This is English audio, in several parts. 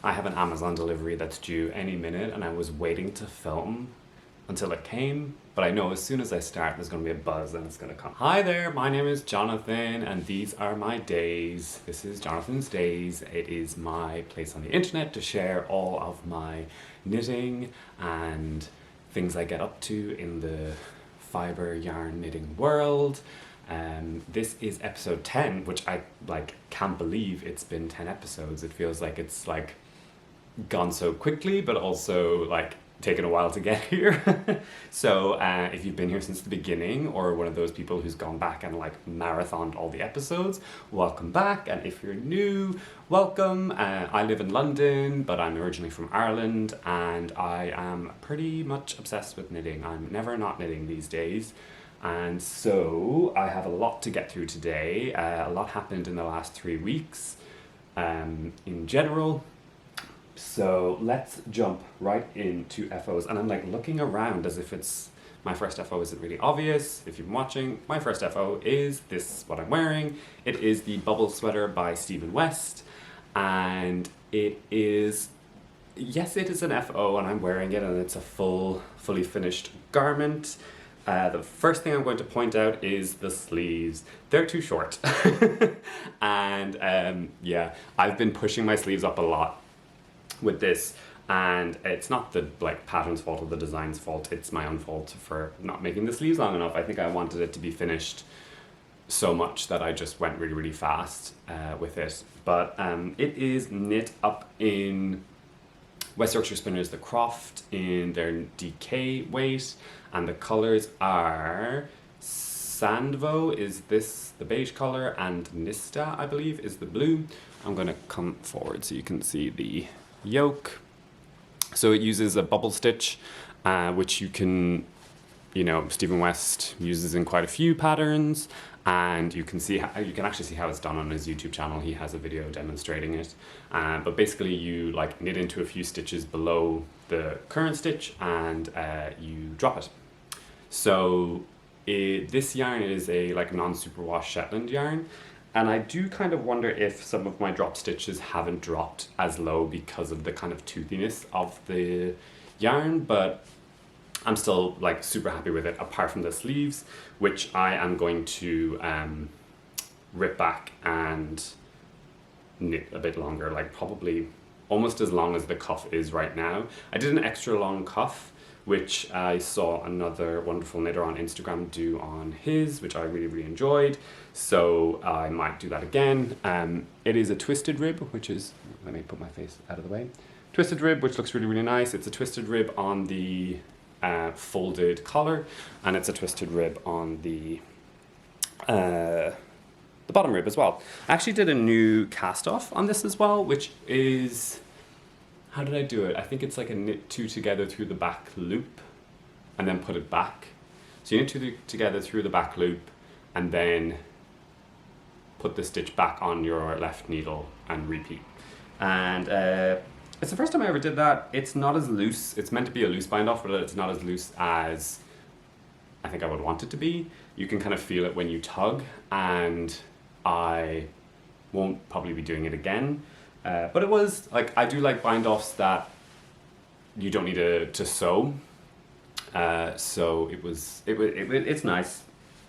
I have an Amazon delivery that's due any minute and I was waiting to film until it came, but I know as soon as I start there's going to be a buzz and it's going to come. Hi there, my name is Jonathan and these are my days. This is Jonathan's Days. It is my place on the internet to share all of my knitting and things I get up to in the fibre yarn knitting world. This is episode 10, which I can't believe it's been 10 episodes. It feels like it's gone so quickly, but also taken a while to get here. So if you've been here since the beginning, or one of those people who's gone back and marathoned all the episodes, welcome back. And if you're new, welcome. I live in London, but I'm originally from Ireland, and I am pretty much obsessed with knitting. I'm never not knitting these days. And so I have a lot to get through today. A lot happened in the last 3 weeks in general. So let's jump right into FOs. And I'm looking around as if it's my first FO isn't really obvious. If you've been watching, my first FO is this, what I'm wearing. It is the Bubble Sweater by Stephen West. And it is, yes, it is an FO and I'm wearing it and it's a fully finished garment. The first thing I'm going to point out is the sleeves. They're too short. And yeah, I've been pushing my sleeves up a lot with this, and it's not the pattern's fault or the design's fault, it's my own fault for not making the sleeves long enough. I think I wanted it to be finished so much that I just went really, really fast with it. But it is knit up in West Yorkshire Spinners, the Croft, in their DK weight, and the colours are Sandvoe is this, the beige colour, and Nista, I believe, is the blue. I'm going to come forward so you can see the yoke. So it uses a bubble stitch, which you can, Stephen West uses in quite a few patterns, and you can actually see how it's done on his YouTube channel. He has a video demonstrating it. But basically you knit into a few stitches below the current stitch and you drop it. So this yarn is a non-superwash Shetland yarn. And I do kind of wonder if some of my drop stitches haven't dropped as low because of the kind of toothiness of the yarn, but I'm still super happy with it, apart from the sleeves, which I am going to rip back and knit a bit longer, probably almost as long as the cuff is right now. I did an extra long cuff, which I saw another wonderful knitter on Instagram do on his, which I really, really enjoyed. So I might do that again. It is a twisted rib, which is, let me put my face out of the way. Twisted rib, which looks really, really nice. It's a twisted rib on the folded collar, and it's a twisted rib on the bottom rib as well. I actually did a new cast off on this as well, which is, how did I do it? I think it's a knit two together through the back loop and then put it back. So you knit two together through the back loop and then put the stitch back on your left needle and repeat. And it's the first time I ever did that. It's not as loose. It's meant to be a loose bind off, but it's not as loose as I think I would want it to be. You can kind of feel it when you tug, and I won't probably be doing it again. But it was, I do like bind-offs that you don't need to sew. So it's nice.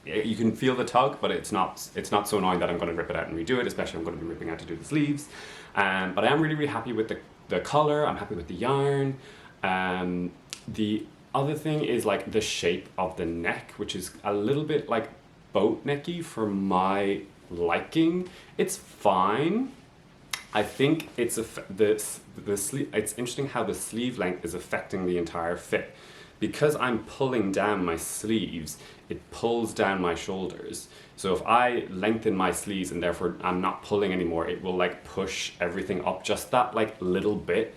You can feel the tug, but it's not so annoying that I'm going to rip it out and redo it, especially I'm going to be ripping out to do the sleeves. But I am really, really happy with the colour. I'm happy with the yarn. The other thing is the shape of the neck, which is a little bit boat necky for my liking. It's fine. I think it's it's interesting how the sleeve length is affecting the entire fit. Because I'm pulling down my sleeves, it pulls down my shoulders. So if I lengthen my sleeves and therefore I'm not pulling anymore, it will push everything up just that little bit.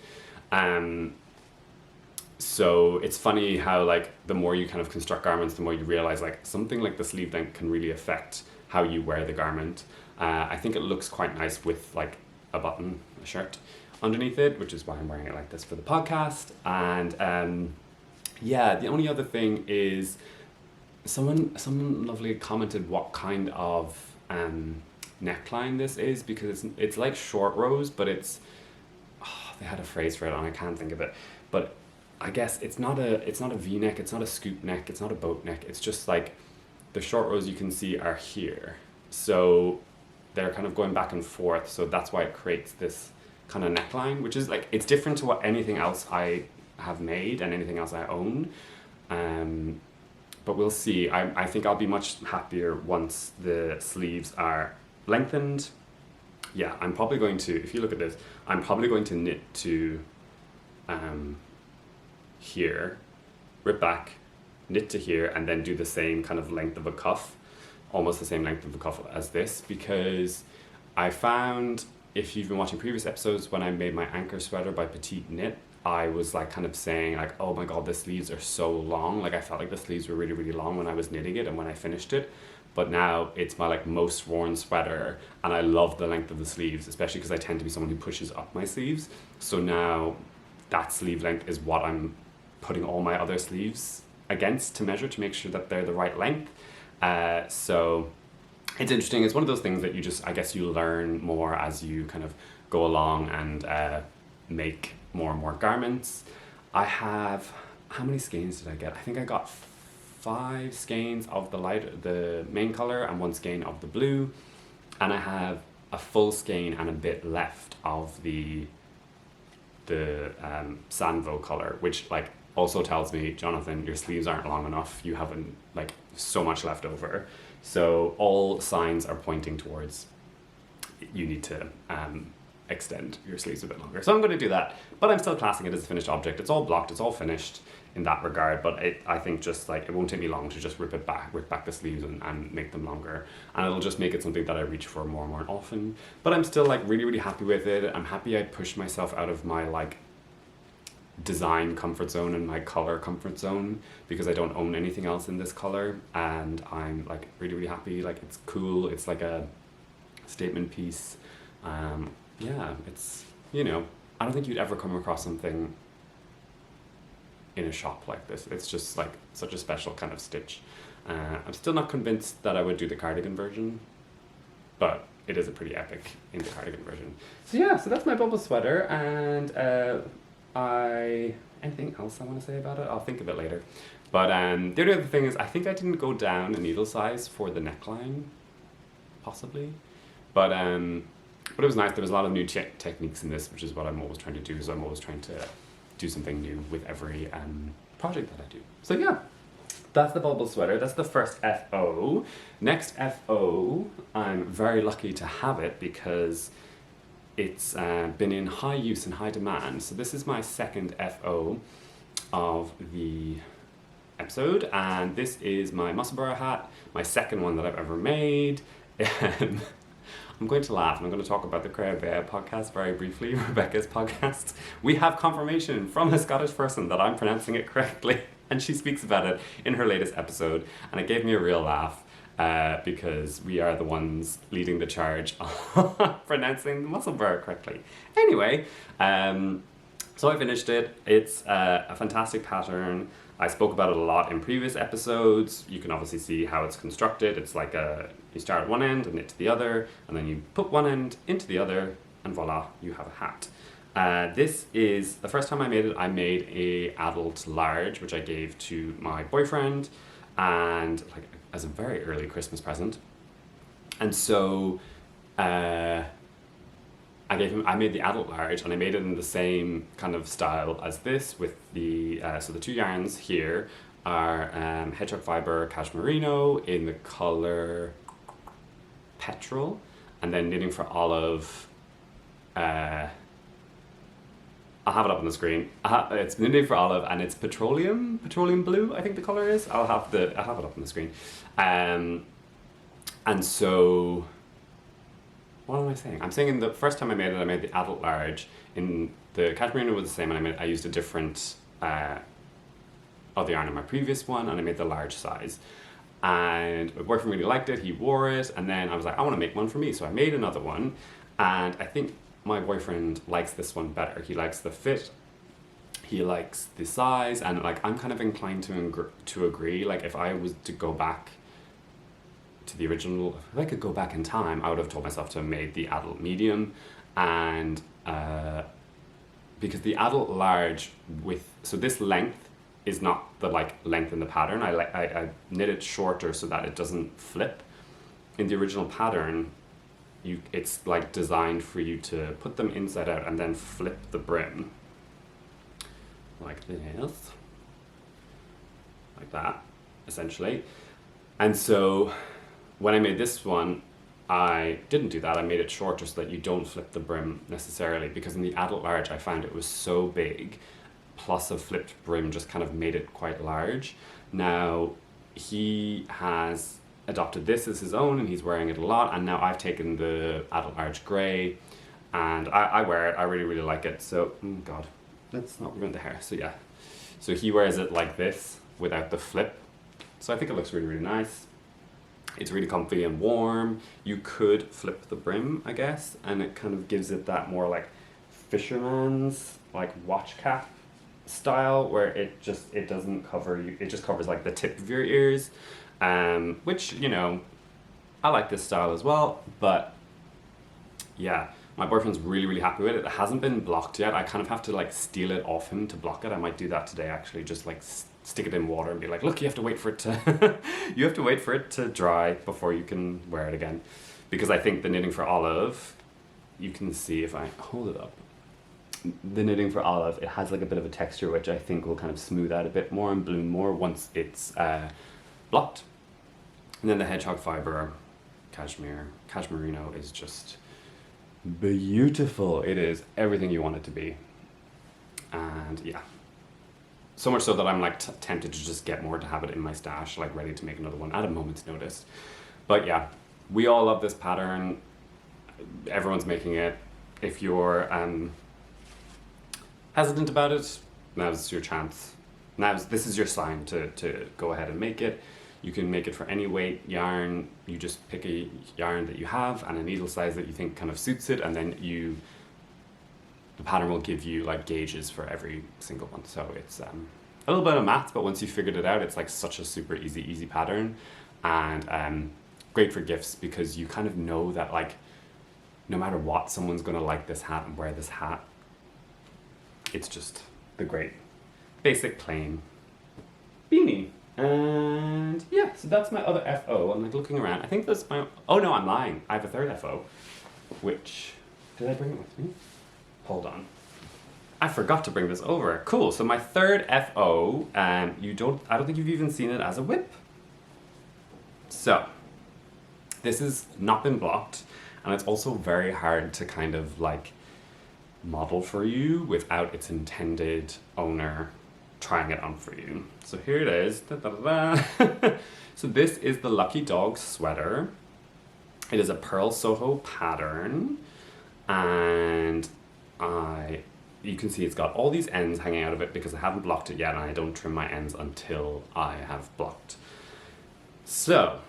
So it's funny how the more you kind of construct garments, the more you realize something like the sleeve length can really affect how you wear the garment. I think it looks quite nice with a button, a shirt underneath it, which is why I'm wearing it like this for the podcast. And yeah, the only other thing is someone lovely commented what kind of neckline this is, because it's like short rows, but it's they had a phrase for it and I can't think of it, but I guess it's not a V-neck, it's not a scoop neck, it's not a boat neck, it's just like the short rows you can see are here, so they're kind of going back and forth, so that's why it creates this kind of neckline, which is like, it's different to what anything else I have made and anything else I own, but we'll see. I think I'll be much happier once the sleeves are lengthened. Yeah, I'm probably going to, if you look at this, I'm probably going to knit to here, rip back, knit to here, and then do the same kind of length of a cuff, almost the same length of a cuff as this, because I found, if you've been watching previous episodes, when I made my anchor sweater by Petite Knit, I was like kind of saying like, oh my god, the sleeves are so long. Like I felt like the sleeves were really, really long when I was knitting it and when I finished it. But now it's my like most worn sweater and I love the length of the sleeves, especially because I tend to be someone who pushes up my sleeves. So now that sleeve length is what I'm putting all my other sleeves against to measure to make sure that they're the right length. So it's interesting. It's one of those things that you just, I guess you learn more as you kind of go along and make more and more garments. I have, how many skeins did I get? I think I got 5 skeins of the main color and 1 skein of the blue, and I have a full skein and a bit left of the Sandvoe color, which like also tells me, Jonathan, your sleeves aren't long enough, you haven't like so much left over. So all signs are pointing towards you need to extend your sleeves a bit longer. So I'm going to do that, but I'm still classing it as a finished object. It's all blocked, it's all finished in that regard, but I think just like it won't take me long to just rip back the sleeves and make them longer, and it'll just make it something that I reach for more and more often. But I'm still like really, really happy with it. I'm happy I pushed myself out of my like design comfort zone and my color comfort zone, because I don't own anything else in this color, and I'm like really, really happy. Like it's cool, it's like a statement piece. Yeah, it's, you know, I don't think you'd ever come across something in a shop like this. It's just like such a special kind of stitch. I'm still not convinced that I would do the cardigan version, but it is a pretty epic in the cardigan version. So yeah, so that's my bubble sweater, and anything else I want to say about it? I'll think of it later. But the only other thing is, I think I didn't go down a needle size for the neckline, possibly, but it was nice. There was a lot of new techniques in this, which is what I'm always trying to do. So I'm always trying to do something new with every project that I do. So yeah, that's the bubble sweater. That's the first FO. Next FO, I'm very lucky to have it because it's been in high use and high demand. So this is my second FO of the episode, and this is my Musselburgh hat, my second one that I've ever made. I'm going to laugh and I'm going to talk about the Croft podcast very briefly, Rebecca's podcast. We have confirmation from a Scottish person that I'm pronouncing it correctly, and she speaks about it in her latest episode, and it gave me a real laugh because we are the ones leading the charge on pronouncing the Musselburgh correctly. Anyway, so I finished it. It's a fantastic pattern. I spoke about it a lot in previous episodes. You can obviously see how it's constructed. It's like you start at one end and knit to the other, and then you put one end into the other, and voila, you have a hat. This is the first time I made it. I made a adult large, which I gave to my boyfriend, and like as a very early Christmas present. And so I made the adult large, and I made it in the same kind of style as this, with the so the 2 yarns here are hedgehog fiber Cashmere Merino in the color Petrol, and then knitting for olive. I'll have it up on the screen. It's knitting for olive, and it's petroleum blue, I think the color is. I'll have it up on the screen. And so, what am I saying? I'm saying in the first time I made it, I made the adult large. In the Cashmere Merino was the same, and I used a different of the yarn in my previous one, and I made the large size. And my boyfriend really liked it, he wore it, and then I was like, I want to make one for me. So I made another one, and I think my boyfriend likes this one better. He likes the fit, he likes the size, and like I'm kind of inclined to agree. Like if I was to go back to the original, if I could go back in time, I would have told myself to have made the adult medium, and because the adult large so this length is not the like length in the pattern. I knit it shorter so that it doesn't flip. In the original pattern, it's like designed for you to put them inside out and then flip the brim like this, like that, essentially. And so when I made this one, I didn't do that. I made it shorter so that you don't flip the brim necessarily, because in the adult large I found it was so big, plus a flipped brim just kind of made it quite large. Now he has adopted this as his own and he's wearing it a lot, and now I've taken the adult large grey and I wear it. I really, really like it. So, God, let's not ruin the hair. So yeah, so he wears it like this without the flip. So I think it looks really, really nice. It's really comfy and warm. You could flip the brim, I guess, and it kind of gives it that more like fisherman's like watch cap style, where it doesn't cover you, it just covers like the tip of your ears, which, you know, I like this style as well. But yeah, my boyfriend's really, really happy with it. It hasn't been blocked yet. I kind of have to like steal it off him to block it. I might do that today, actually, just like stick it in water and be like, look, you have to wait for it to you have to wait for it to dry before you can wear it again. Because I think the Knitting for Olive, you can see if I hold it up, the Knitting for Olive, it has like a bit of a texture which I think will kind of smooth out a bit more and bloom more once it's blocked. And then the Hedgehog Fiber Cashmere Merino is just beautiful. It is everything you want it to be. And yeah, so much so that I'm like tempted to just get more to have it in my stash, like ready to make another one at a moment's notice. But yeah, we all love this pattern. Everyone's making it. If you're hesitant about it, now's your chance. This is your sign to go ahead and make it. You can make it for any weight yarn. You just pick a yarn that you have and a needle size that you think kind of suits it, and then the pattern will give you like gauges for every single one. So it's a little bit of maths, but once you figured it out, it's like such a super easy pattern, and great for gifts, because you kind of know that like no matter what, someone's gonna like this hat and wear this hat. It's just the great basic plain beanie. And yeah, so that's my other FO. I'm like looking around. I think that's my, oh no, I'm lying. I have a third FO, which, did I bring it with me? Hold on. I forgot to bring this over. Cool, so my third FO, I don't think you've even seen it as a whip. So, this has not been blocked, and it's also very hard to kind of like model for you without its intended owner trying it on for you. So here it is. Da, da, da, da. So this is the Lucky Dog sweater. It is a Pearl Soho pattern, and you can see it's got all these ends hanging out of it because I haven't blocked it yet, and I don't trim my ends until I have blocked. So,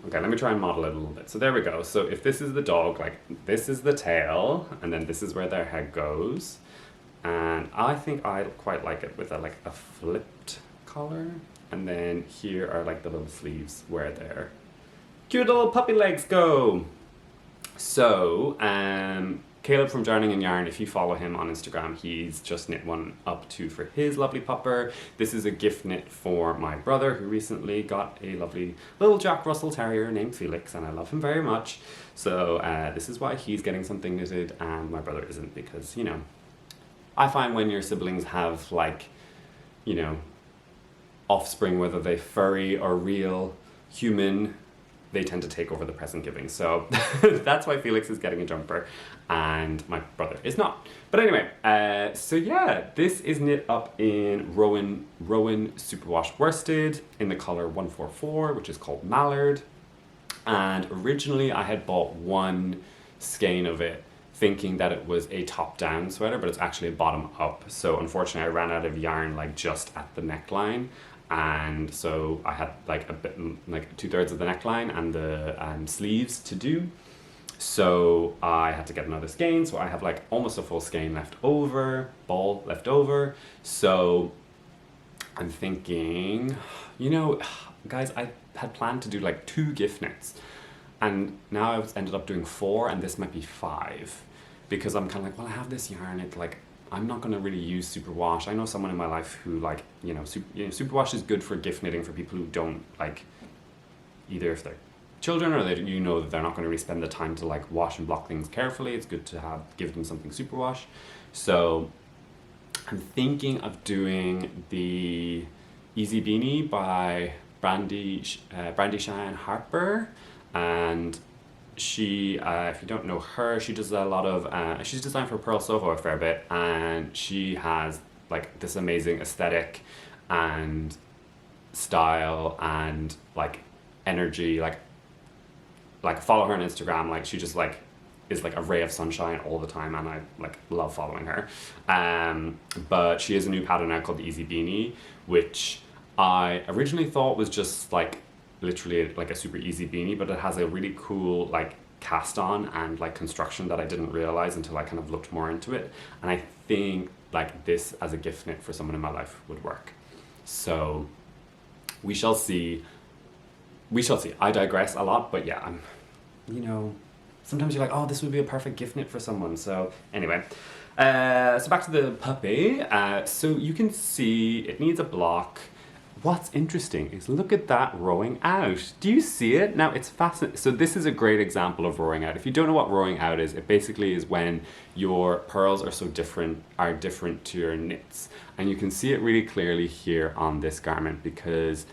okay, let me try and model it a little bit. So there we go. So if this is the dog, like this is the tail, and then this is where their head goes. And I think I quite like it with a flipped collar. And then here are like the little sleeves where their cute little puppy legs go. So, Caleb from Darning and Yarn, if you follow him on Instagram, he's just knit one up too for his lovely pupper. This is a gift knit for my brother, who recently got a lovely little Jack Russell Terrier named Felix, and I love him very much. So this is why he's getting something knitted and my brother isn't, because, you know, I find when your siblings have like, you know, offspring, whether they furry or real human, they tend to take over the present giving. So that's why Felix is getting a jumper and my brother is not. But anyway, so yeah, this is knit up in Rowan Superwash worsted in the color 144, which is called Mallard. And originally I had bought one skein of it thinking that it was a top-down sweater, but it's actually a bottom-up. So unfortunately I ran out of yarn like just at the neckline, and so I had like a bit, like 2/3 of the neckline and the sleeves to do. So I had to get another skein, so I have like almost a full skein ball left over. So I'm thinking, you know, guys, I had planned to do like 2 gift knits, and now I've ended up doing 4, and this might be 5. Because I'm kind of like, well, I have this yarn, it like I'm not going to really use Superwash. I know someone in my life who like, Superwash is good for gift knitting for people who don't like, either if they're children or that that they're not going to really spend the time to like wash and block things carefully. It's good to give them something Superwash. So I'm thinking of doing the Easie Beanie by Brandy Shine Harper, and she, if you don't know her, she does a lot of, she's designed for Pearl Soho a fair bit, and she has like this amazing aesthetic and style and like energy, like follow her on Instagram, like she just like is like a ray of sunshine all the time, and I like love following her. But she has a new pattern now called the Easie Beanie, which I originally thought was just like literally like a super easy beanie, but it has a really cool like cast on and like construction that I didn't realize until I kind of looked more into it. And I think like this as a gift knit for someone in my life would work. So we shall see. I digress a lot, but yeah, I'm, sometimes you're like, oh, this would be a perfect gift knit for someone. So anyway, so back to the puppy. So you can see it needs a block. What's interesting is look at that rowing out. Do you see it? Now it's fascinating. So this is a great example of rowing out. If you don't know what rowing out is, it basically is when your pearls are different to your knits. And you can see it really clearly here on this garment because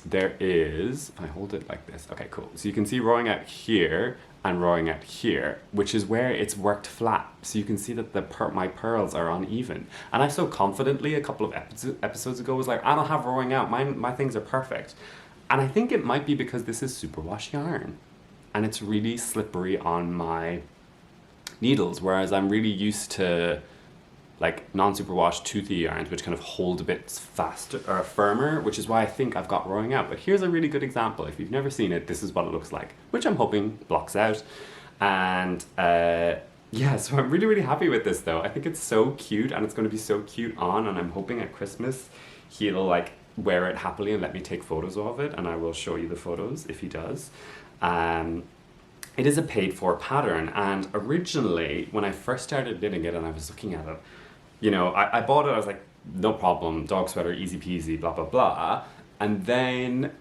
there is, if I hold it like this, okay, cool. So you can see rowing out here and rowing out here, which is where it's worked flat. So you can see that my pearls are uneven. And I so confidently a couple of episodes ago was like, I don't have rowing out, my things are perfect. And I think it might be because this is superwash yarn and it's really slippery on my needles, whereas I'm really used to like non-superwash toothy yarns, which kind of hold a bit faster or firmer, which is why I think I've got rowing out. But here's a really good example. If you've never seen it, this is what it looks like, which I'm hoping blocks out. And yeah, so I'm really, really happy with this though. I think it's so cute and it's going to be so cute on, and I'm hoping at Christmas he'll like wear it happily and let me take photos of it, and I will show you the photos if he does. It is a paid for pattern, and originally when I first started knitting it and I was looking at it, I bought it, I was like, no problem, dog sweater, easy peasy, blah, blah, blah. And then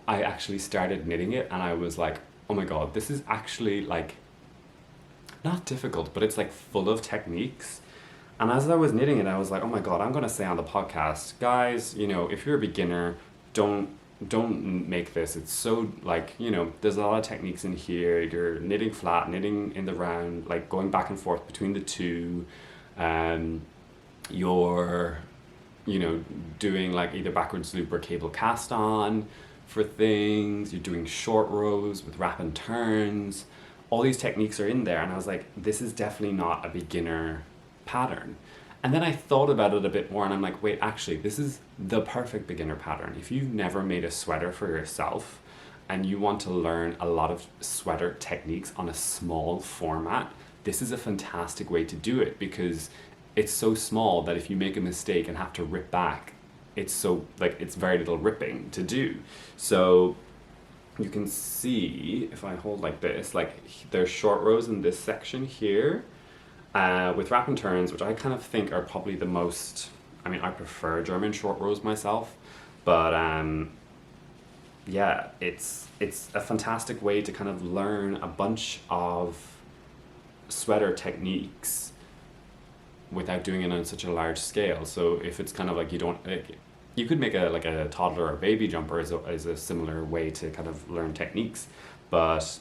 I actually started knitting it and I was like, oh my God, this is actually like, not difficult, but it's like full of techniques. And as I was knitting it, I was like, oh my God, I'm gonna say on the podcast, guys, if you're a beginner, don't make this. It's so like, there's a lot of techniques in here. You're knitting flat, knitting in the round, like going back and forth between the two. You're doing like either backwards loop or cable cast on for things. You're doing short rows with wrap and turns. All these techniques are in there, and I was like, this is definitely not a beginner pattern. And then I thought about it a bit more and I'm like, wait, actually, this is the perfect beginner pattern. If you've never made a sweater for yourself and you want to learn a lot of sweater techniques on a small format, this is a fantastic way to do it, because it's so small that if you make a mistake and have to rip back, it's very little ripping to do. So you can see, if I hold like this, like there's short rows in this section here, with wrap and turns, which I kind of think are probably the most, I prefer German short rows myself, but yeah, it's a fantastic way to kind of learn a bunch of sweater techniques without doing it on such a large scale. So if it's kind of like you could make a toddler or baby jumper as a similar way to kind of learn techniques, but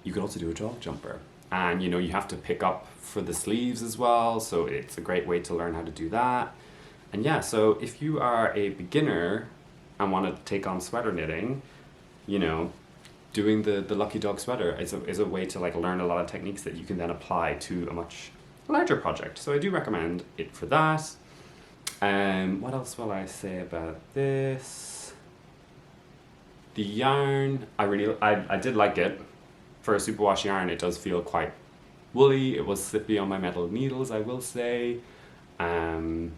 you could also do a dog jumper. And you have to pick up for the sleeves as well, so it's a great way to learn how to do that. And yeah, so if you are a beginner and want to take on sweater knitting, doing the Lucky Dog sweater is a way to like learn a lot of techniques that you can then apply to a much larger project. So I do recommend it for that. What else will I say about this? The yarn, I did like it. For a superwash yarn, it does feel quite woolly. It was slippy on my metal needles, I will say. And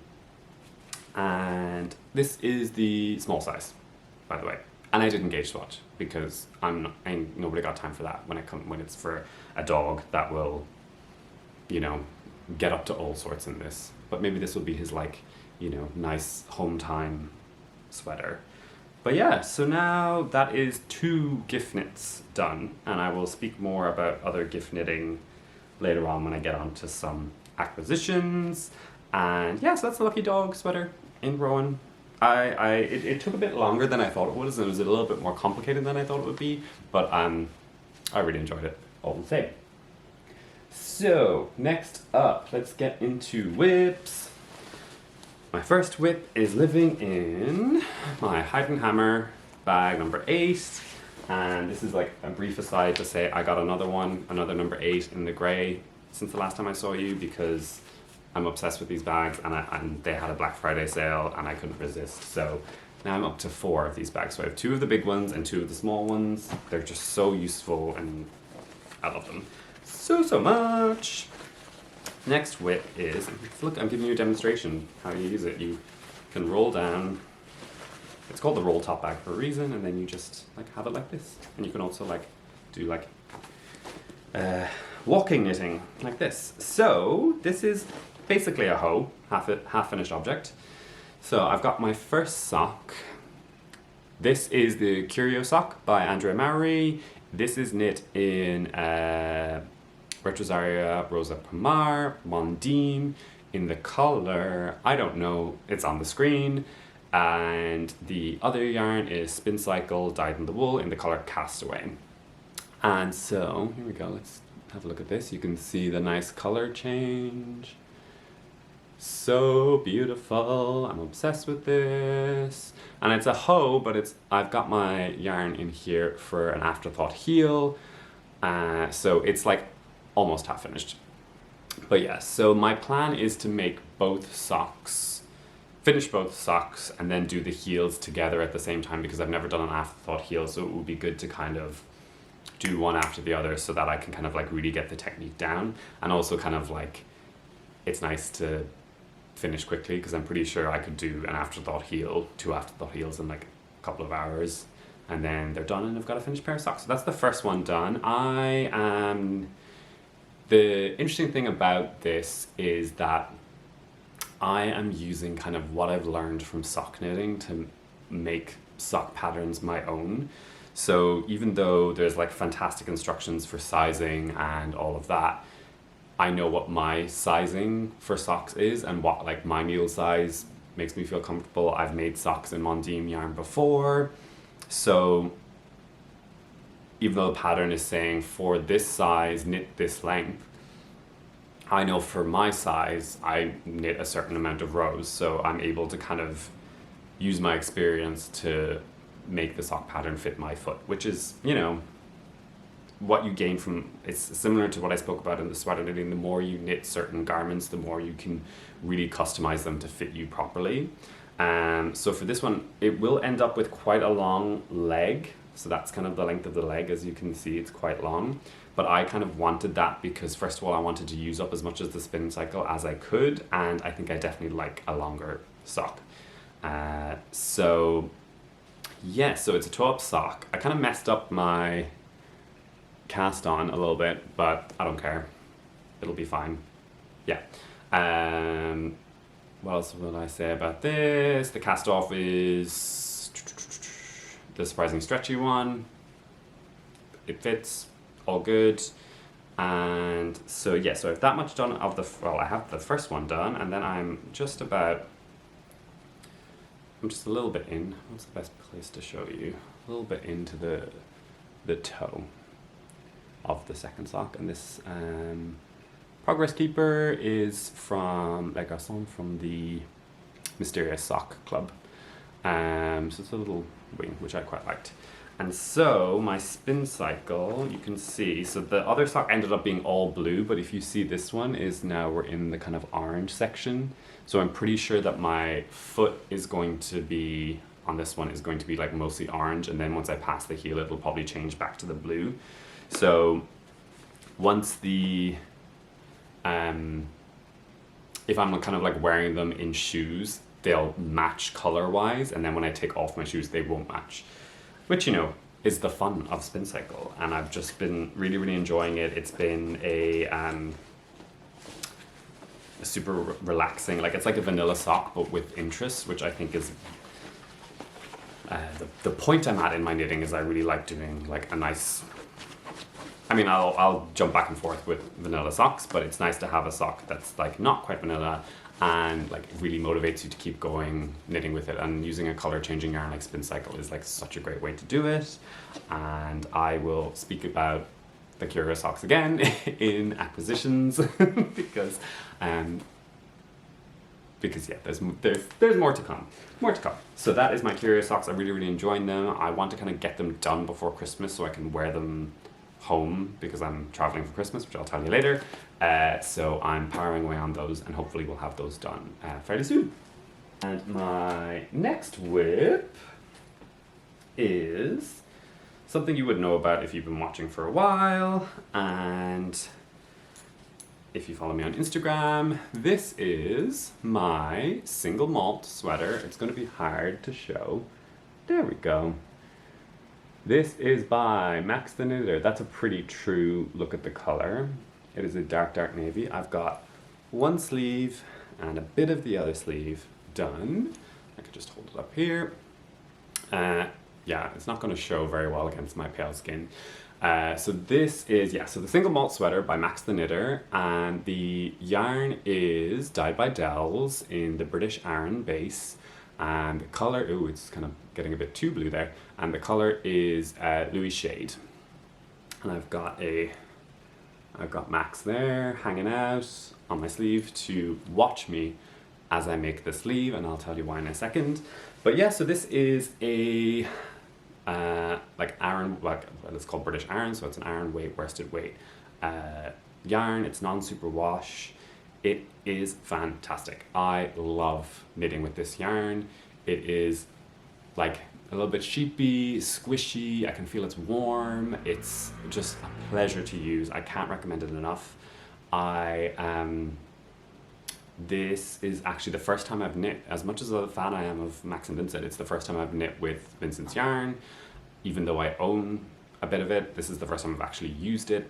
this is the small size, by the way. And I didn't gauge swatch because nobody got time for that when it's for a dog that will, get up to all sorts in this. But maybe this will be his like, you know, nice home time sweater. But yeah, so now that is 2 gift knits done, and I will speak more about other gift knitting later on when I get on to some acquisitions. And yeah, so that's the Lucky Dog sweater in Rowan. It took a bit longer than I thought it was, and it was a little bit more complicated than I thought it would be, but I really enjoyed it all the same. So, next up, let's get into whips. My first whip is living in my Hide and Hammer bag number 8, and this is like a brief aside to say I got another number 8 in the grey since the last time I saw you, because I'm obsessed with these bags, and they had a Black Friday sale and I couldn't resist. So now I'm up to 4 of these bags. So I have 2 of the big ones and 2 of the small ones. They're just so useful and I love them so much. Next whip is, look, I'm giving you a demonstration how you use it. You can roll down, it's called the roll top bag for a reason, and then you just like have it like this. And you can also like do like walking knitting like this. So this is basically a hoe, half finished object. So I've got my first sock. This is the Curio Sock by Andrea Mowry. This is knit in Retrosaria Rosa Pomar, Mondim, in the color, I don't know, it's on the screen. And the other yarn is Spincycle dyed in the wool in the color Castaway. And so, here we go, let's have a look at this. You can see the nice color change. So beautiful, I'm obsessed with this. And it's a hoe, but I've got my yarn in here for an afterthought heel. So it's like almost half finished. But yeah, so my plan is to make both socks, finish both socks, and then do the heels together at the same time, because I've never done an afterthought heel, so it would be good to kind of do one after the other so that I can kind of like really get the technique down. And also kind of like, it's nice to finish quickly, because I'm pretty sure I could do an afterthought heel, 2 afterthought heels in like a couple of hours, and then they're done and I've got a finished pair of socks. So that's the first one done. The interesting thing about this is that I am using kind of what I've learned from sock knitting to make sock patterns my own. So even though there's like fantastic instructions for sizing and all of that, I know what my sizing for socks is and what like my needle size makes me feel comfortable. I've made socks in Mondim yarn before, so even though the pattern is saying for this size knit this length, I know for my size I knit a certain amount of rows, so I'm able to kind of use my experience to make the sock pattern fit my foot, which is, you know, what you gain from, it's similar to what I spoke about in the sweater knitting. The more you knit certain garments, the more you can really customize them to fit you properly. So for this one, it will end up with quite a long leg. So that's kind of the length of the leg. As you can see, it's quite long. But I kind of wanted that because, first of all, I wanted to use up as much of the Spincycle as I could. And I think I definitely like a longer sock. So yeah, so it's a toe-up sock. I kind of messed up my cast on a little bit, but I don't care. It'll be fine. Yeah. What else would I say about this? The cast off is the surprisingly stretchy one. It fits, all good. And so yeah, so I have that much done of the, well, I have the first one done, and then I'm just a little bit in. What's the best place to show you? A little bit into the toe of the second sock. And this Progress Keeper is from Les Garçons, from the Mysterious Sock Club. So it's a little wing, which I quite liked. And so my Spincycle, you can see, so the other sock ended up being all blue, but if you see this one is now we're in the kind of orange section. So I'm pretty sure that my foot is going to be, on this one, is going to be like mostly orange, and then once I pass the heel, it'll probably change back to the blue. So once the, if I'm kind of like wearing them in shoes, they'll match color-wise, and then when I take off my shoes, they won't match. Which, you know, is the fun of Spincycle, and I've just been really, really enjoying it. It's been a super relaxing. Like it's like a vanilla sock, but with interest, which I think is the point I'm at in my knitting is I really like doing like a nice. I mean, I'll jump back and forth with vanilla socks, but it's nice to have a sock that's like not quite vanilla and like really motivates you to keep going knitting with it. And using a color changing yarn like Spincycle is like such a great way to do it. And I will speak about the Curio Socks again in acquisitions because yeah, there's more to come. So that is my Curio Socks. I'm really enjoying them. I want to kind of get them done before Christmas so I can wear them home because I'm traveling for Christmas, which I'll tell you later. So I'm powering away on those and hopefully we'll have those done fairly soon. And my next whip is something you would know about if you've been watching for a while, and if you follow me on Instagram. This is my single malt sweater. It's going to be hard to show. There we go. This is by Max the Knitter. That's a pretty true look at the color. It is a dark navy. I've got one sleeve and a bit of the other sleeve done. I could just hold it up here. Yeah, it's not going to show very well against my pale skin. So this is, so the single malt sweater by Max the Knitter, and the yarn is dyed by Delz in the British Aran base. And the color, ooh, it's kind of getting a bit too blue there. And the color is Louis Shade. And I've got Max there hanging out on my sleeve to watch me as I make the sleeve, and I'll tell you why in a second. But yeah, so this is a like Aran, well, it's called British Aran, so it's an Aran weight, worsted weight yarn. It's non-superwash. It is fantastic. I love knitting with this yarn. It is like a little bit sheepy, squishy. I can feel it's warm. It's just a pleasure to use. I can't recommend it enough. This is actually the first time I've knit, as much as a fan I am of Max and Vincent, it's the first time I've knit with Vincent's yarn. Even though I own a bit of it, this is the first time I've actually used it.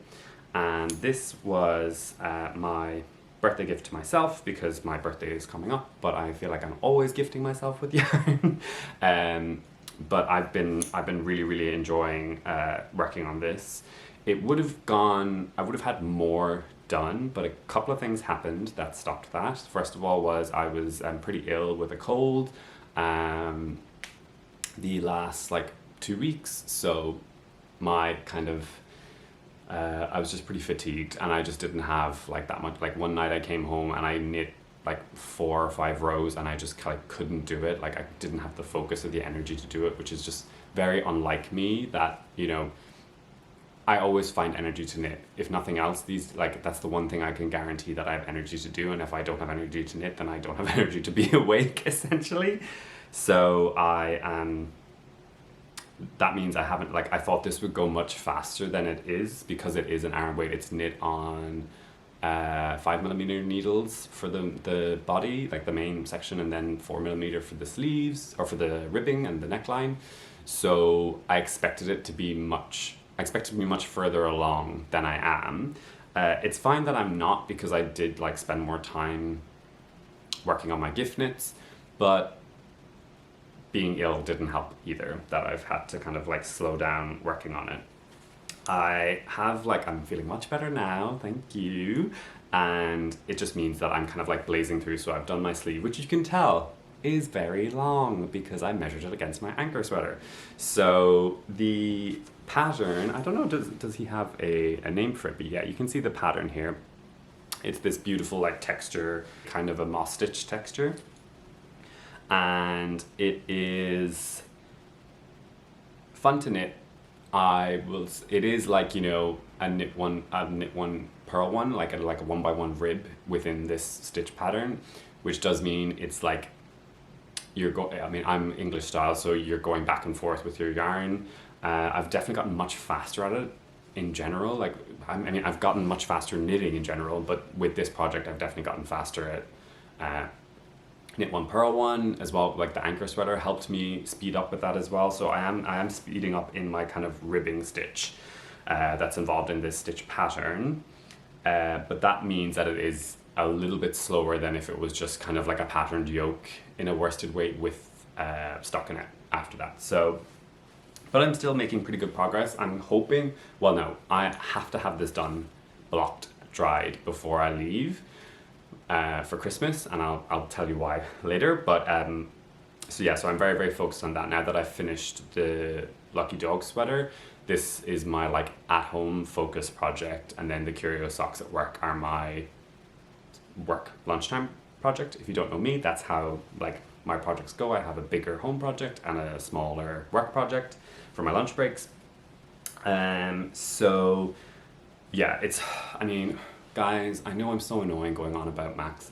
And this was my birthday gift to myself because my birthday is coming up, but I feel like I'm always gifting myself with yarn. But I've been really enjoying working on this. I would have had more done, but a couple of things happened that stopped that. First of all was I was pretty ill with a cold the last like 2 weeks, so my kind of I was just pretty fatigued and I just didn't have like that much. Like one night I came home and I knit like 4 or 5 rows and I just like couldn't do it. Like I didn't have the focus or the energy to do it, which is just very unlike me. That, you know, I always find energy to knit. If nothing else, that's the one thing I can guarantee that I have energy to do, and if I don't have energy to knit, then I don't have energy to be awake, essentially. So that means I haven't, like, I thought this would go much faster than it is because it is an Aran weight. It's knit on 5mm needles for the body, like the main section, and then 4mm for the sleeves, or for the ribbing and the neckline. So I expected to be much further along than I am. It's fine that I'm not, because I did like spend more time working on my gift knits, but being ill didn't help either, that I've had to kind of like slow down working on it. I'm feeling much better now, thank you. And it just means that I'm kind of like blazing through. So I've done my sleeve, which you can tell is very long because I measured it against my anchor sweater. So the pattern, I don't know, does he have a name for it? But yeah, you can see the pattern here. It's this beautiful like texture, kind of a moss stitch texture. And it is fun to knit. It is like, you know, a knit one purl one, like a 1x1 rib within this stitch pattern, which does mean it's like I'm English style, so you're going back and forth with your yarn. I've definitely gotten much faster at it in general. Like, I've gotten much faster knitting in general, but with this project, I've definitely gotten faster at knit one, purl one as well. Like the anchor sweater helped me speed up with that as well. So I am speeding up in my kind of ribbing stitch that's involved in this stitch pattern. But that means that it is a little bit slower than if it was just kind of like a patterned yoke in a worsted weight with stockinette after that. So, but I'm still making pretty good progress. I'm hoping, well no, I have to have this done, blocked, dried before I leave for Christmas, and I'll tell you why later. But so yeah, so I'm very, very focused on that. Now that I've finished the Lucky Dog sweater, this is my like at-home focus project, and then the Curio Socks at work are my work lunchtime project. If you don't know me, that's how like my projects go. I have a bigger home project and a smaller work project for my lunch breaks. So yeah, I mean, guys, I know I'm so annoying going on about Max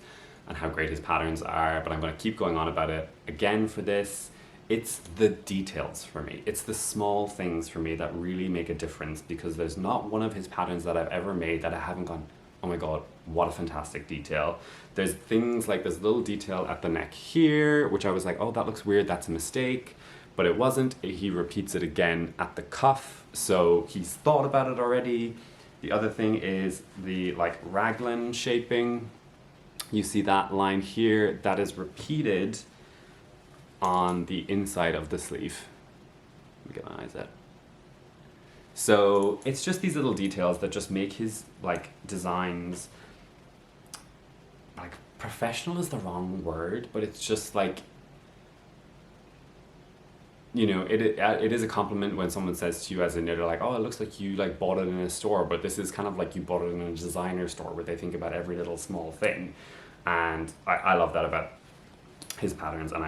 and how great his patterns are, but I'm going to keep going on about it again for this. It's the details for me. It's the small things for me that really make a difference, because there's not one of his patterns that I've ever made that I haven't gone, oh my god, what a fantastic detail. There's things like this little detail at the neck here, which I was like, oh, that looks weird, that's a mistake. But it wasn't. He repeats it again at the cuff, so he's thought about it already. The other thing is the like Raglan shaping. You see that line here, that is repeated on the inside of the sleeve. Let me get my eyes out. So it's just these little details that just make his like designs, like professional is the wrong word, but it's just like, you know, it is a compliment when someone says to you as a knitter, like, oh, it looks like you like bought it in a store, but this is kind of like you bought it in a designer store where they think about every little small thing. And I love that about his patterns. And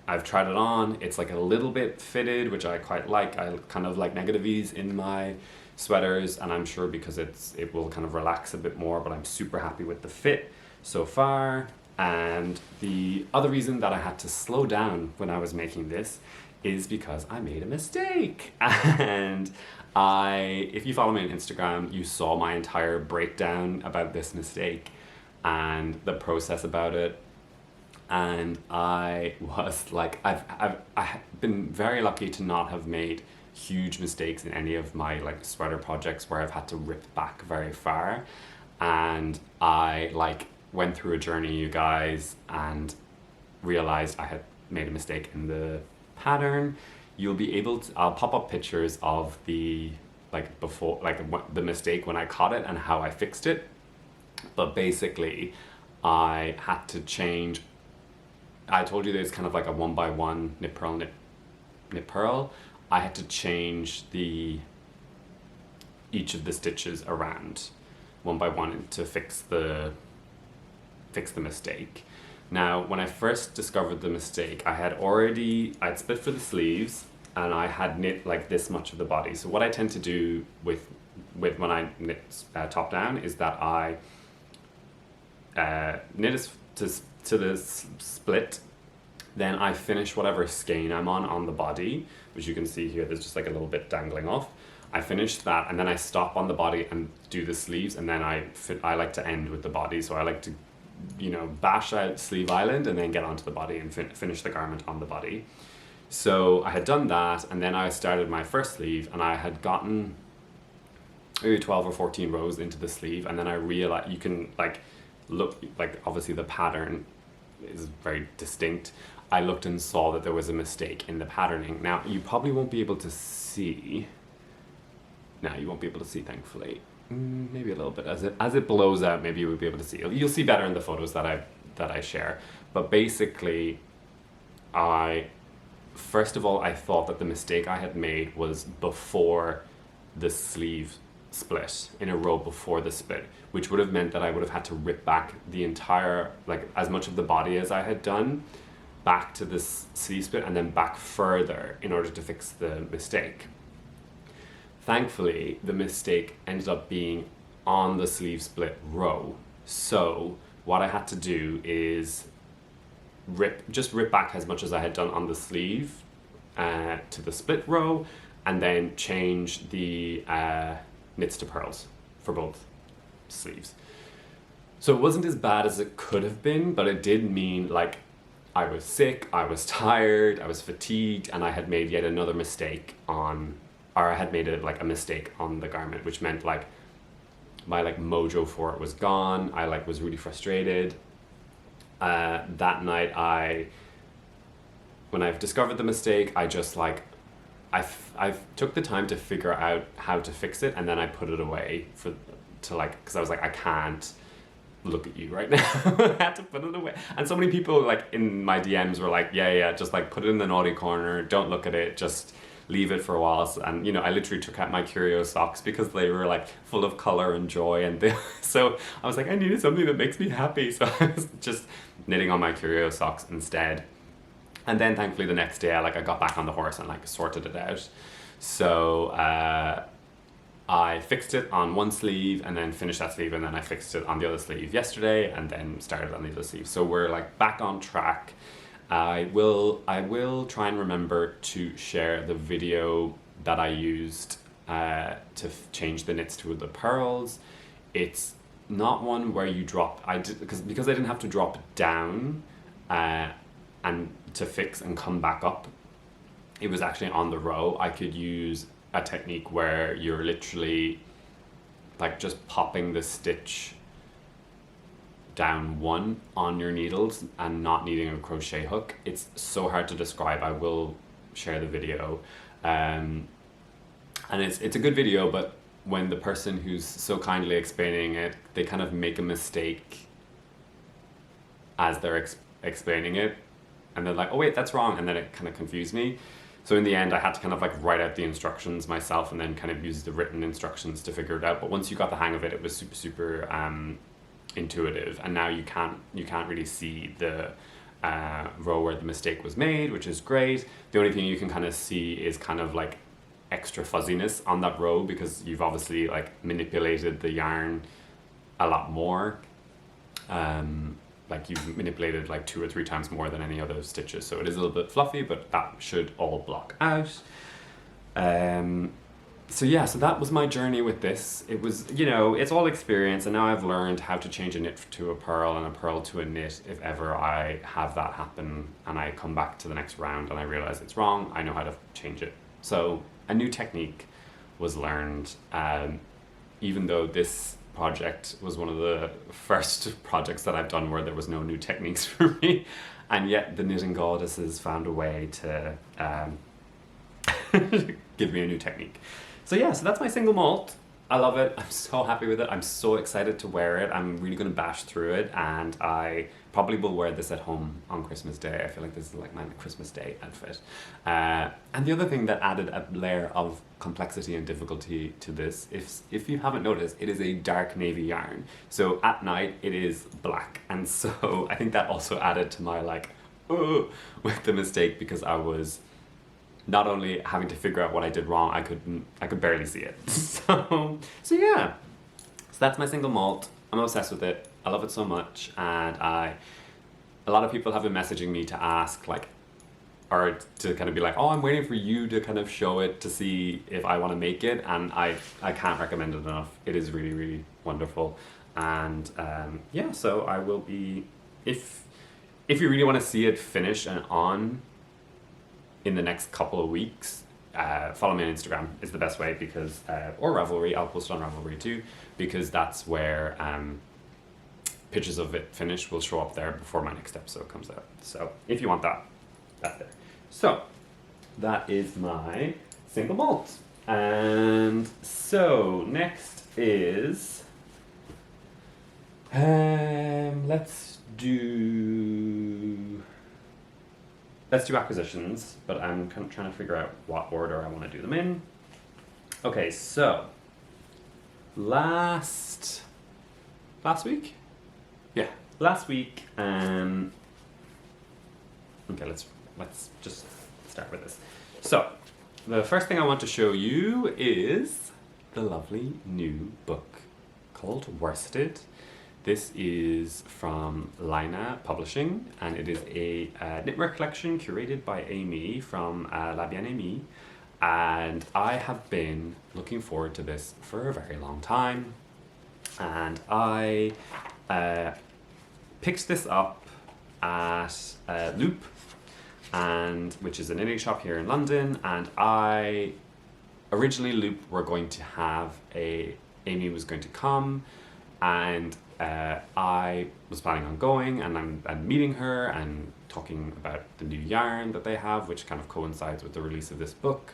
I've tried it on. It's like a little bit fitted, which I quite like. I kind of like negative ease in my sweaters, and I'm sure because it will kind of relax a bit more, but I'm super happy with the fit so far. And the other reason that I had to slow down when I was making this is because I made a mistake. And if you follow me on Instagram, you saw my entire breakdown about this mistake and the process about it. And I was like, I've been very lucky to not have made huge mistakes in any of my like sweater projects where I've had to rip back very far. And I like went through a journey, you guys, and realized I had made a mistake in the pattern. You'll be able to, I'll pop up pictures of the like before, like the mistake when I caught it and how I fixed it. But basically I had to change, I told you there's kind of like a 1x1 knit purl, knit purl. I had to change each of the stitches around 1x1 to fix the mistake. Now, when I first discovered the mistake, I'd split for the sleeves and I had knit like this much of the body. So what I tend to do with when I knit top down is that I knit to the split, then I finish whatever skein I'm on the body, which you can see here, there's just like a little bit dangling off. I finish that and then I stop on the body and do the sleeves, and then I like to end with the body, so I like to, you know, bash out sleeve island and then get onto the body and finish the garment on the body. So I had done that, and then I started my first sleeve, and I had gotten maybe 12 or 14 rows into the sleeve, and then I realized you can like look, like obviously the pattern is very distinct. I looked and saw that there was a mistake in the patterning. Now you probably won't be able to see. Now you won't be able to see, thankfully. Maybe a little bit as it blows out. Maybe you would be able to see. You'll see better in the photos that I share. But basically, first of all, I thought that the mistake I had made was before the sleeve split, in a row before the split, which would have meant that I would have had to rip back the entire, like as much of the body as I had done, back to this sleeve split and then back further in order to fix the mistake. Thankfully, the mistake ended up being on the sleeve split row. So what I had to do is rip back as much as I had done on the sleeve to the split row, and then change the knits to purls for both sleeves. So it wasn't as bad as it could have been, but it did mean like I was sick, I was tired, I was fatigued, and I had made yet another mistake I had made a mistake on the garment, which meant like my like mojo for it was gone. I like was really frustrated. That night when I've discovered the mistake, I just like, I've took the time to figure out how to fix it, and then I put it away because I was like, I can't look at you right now. I had to put it away. And so many people like in my DMs were like, yeah, just like put it in the naughty corner, don't look at it, just leave it for a while. And you know, I literally took out my Curio Socks because they were like full of color and joy, and so I was like, I needed something that makes me happy, so I was just knitting on my Curio Socks instead. And then thankfully the next day I got back on the horse and like sorted it out. So I fixed it on one sleeve and then finished that sleeve, and then I fixed it on the other sleeve yesterday and then started on the other sleeve. So we're like back on track. I will try and remember to share the video that I used to change the knits to the pearls. It's not one where you drop, because I didn't have to drop down and to fix and come back up. It was actually on the row. I could use a technique where you're literally like just popping the stitch down one on your needles and not needing a crochet hook. It's so hard to describe. I will share the video, and it's a good video, but when the person who's so kindly explaining it, they kind of make a mistake as they're explaining it, and they're like, oh wait, that's wrong, and then it kind of confused me. So in the end, I had to kind of like write out the instructions myself and then kind of use the written instructions to figure it out. But once you got the hang of it, it was super intuitive. And now you can't really see the row where the mistake was made, which is great. The only thing you can kind of see is kind of like extra fuzziness on that row because you've obviously like manipulated the yarn a lot more. Like you've manipulated like 2 or 3 times more than any other stitches, so it is a little bit fluffy, but that should all block out. So yeah, so that was my journey with this. It was, you know, it's all experience, and now I've learned how to change a knit to a pearl and a pearl to a knit if ever I have that happen and I come back to the next round and I realize it's wrong. I know how to change it. So a new technique was learned, even though this project was one of the first projects that I've done where there was no new techniques for me, and yet the knitting goddesses found a way to give me a new technique. So yeah, so that's my single malt. I love it. I'm so happy with it. I'm so excited to wear it. I'm really going to bash through it, and I probably will wear this at home on Christmas Day. I feel like this is like my Christmas Day outfit. And the other thing that added a layer of complexity and difficulty to this, if you haven't noticed, it is a dark navy yarn. So at night it is black, and so I think that also added to my like, oh, with the mistake, because I was not only having to figure out what I did wrong, I could barely see it. So yeah. So that's my single malt. I'm obsessed with it. I love it so much, and a lot of people have been messaging me to ask like, or to kind of be like, oh, I'm waiting for you to kind of show it to see if I want to make it, and I can't recommend it enough. It is really, really wonderful. And yeah, so I will be, if you really want to see it finish and on in the next couple of weeks, follow me on Instagram is the best way, because or Ravelry. I'll post it on Ravelry too, because that's where pictures of it finished will show up there before my next episode comes out. So if you want that, that's there. So that is my single malt. And so next is let's do acquisitions, but I'm kind of trying to figure out what order I want to do them in. Okay, so last week? Yeah, last week. Okay, let's just start with this. So the first thing I want to show you is the lovely new book called Worsted. This is from Lina Publishing, and it is a knitwear collection curated by Aimee from La Bien-Aimée, and I have been looking forward to this for a very long time, and I picked this up at Loop, which is a knitting shop here in London, and originally Loop were going to have a Aimee was going to come, and I was planning on going and meeting her and talking about the new yarn that they have, which kind of coincides with the release of this book.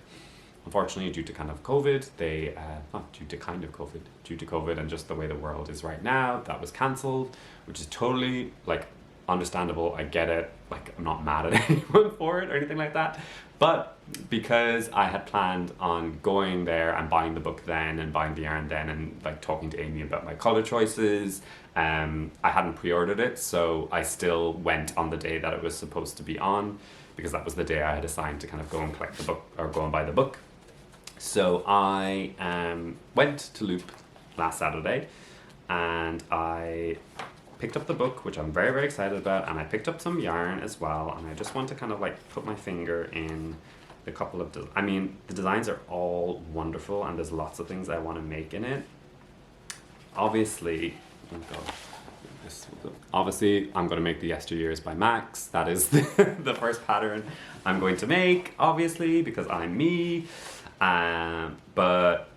Unfortunately, due to kind of COVID, not due to kind of COVID, due to COVID and just the way the world is right now, that was cancelled, which is totally, like, understandable. I get it. Like, I'm not mad at anyone for it or anything like that. But because I had planned on going there and buying the book then and buying the yarn then and, like, talking to Aimee about my colour choices, I hadn't pre-ordered it, so I still went on the day that it was supposed to be on, because that was the day I had assigned to kind of go and collect the book or go and buy the book. So I went to Loop last Saturday and I picked up the book, which I'm very, very excited about, and I picked up some yarn as well, and I just want to kind of like put my finger in a couple of, I mean, the designs are all wonderful and there's lots of things I want to make in it. Obviously, oh God. Obviously, I'm going to make the Yesteryears by Max. That is the first pattern I'm going to make, obviously, because I'm me. But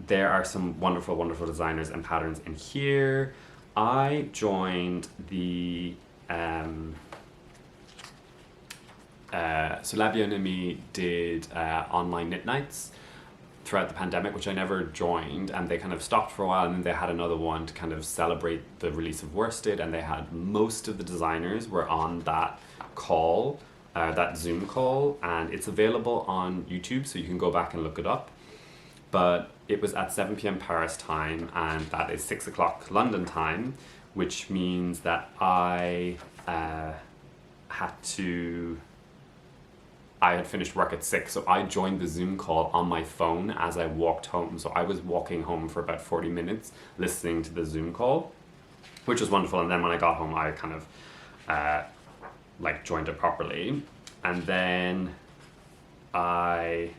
there are some wonderful, wonderful designers and patterns in here. I joined the so Labia and Aimee did online knit nights throughout the pandemic, which I never joined, and they kind of stopped for a while, and then they had another one to kind of celebrate the release of Worsted, and they had most of the designers were on that call, that Zoom call, and it's available on YouTube, so you can go back and look it up. But it was at 7 p.m. Paris time, and that is 6 o'clock London time, which means that I had finished work at 6, so I joined the Zoom call on my phone as I walked home. So I was walking home for about 40 minutes listening to the Zoom call, which was wonderful. And then when I got home, I kind of like joined it properly. And then it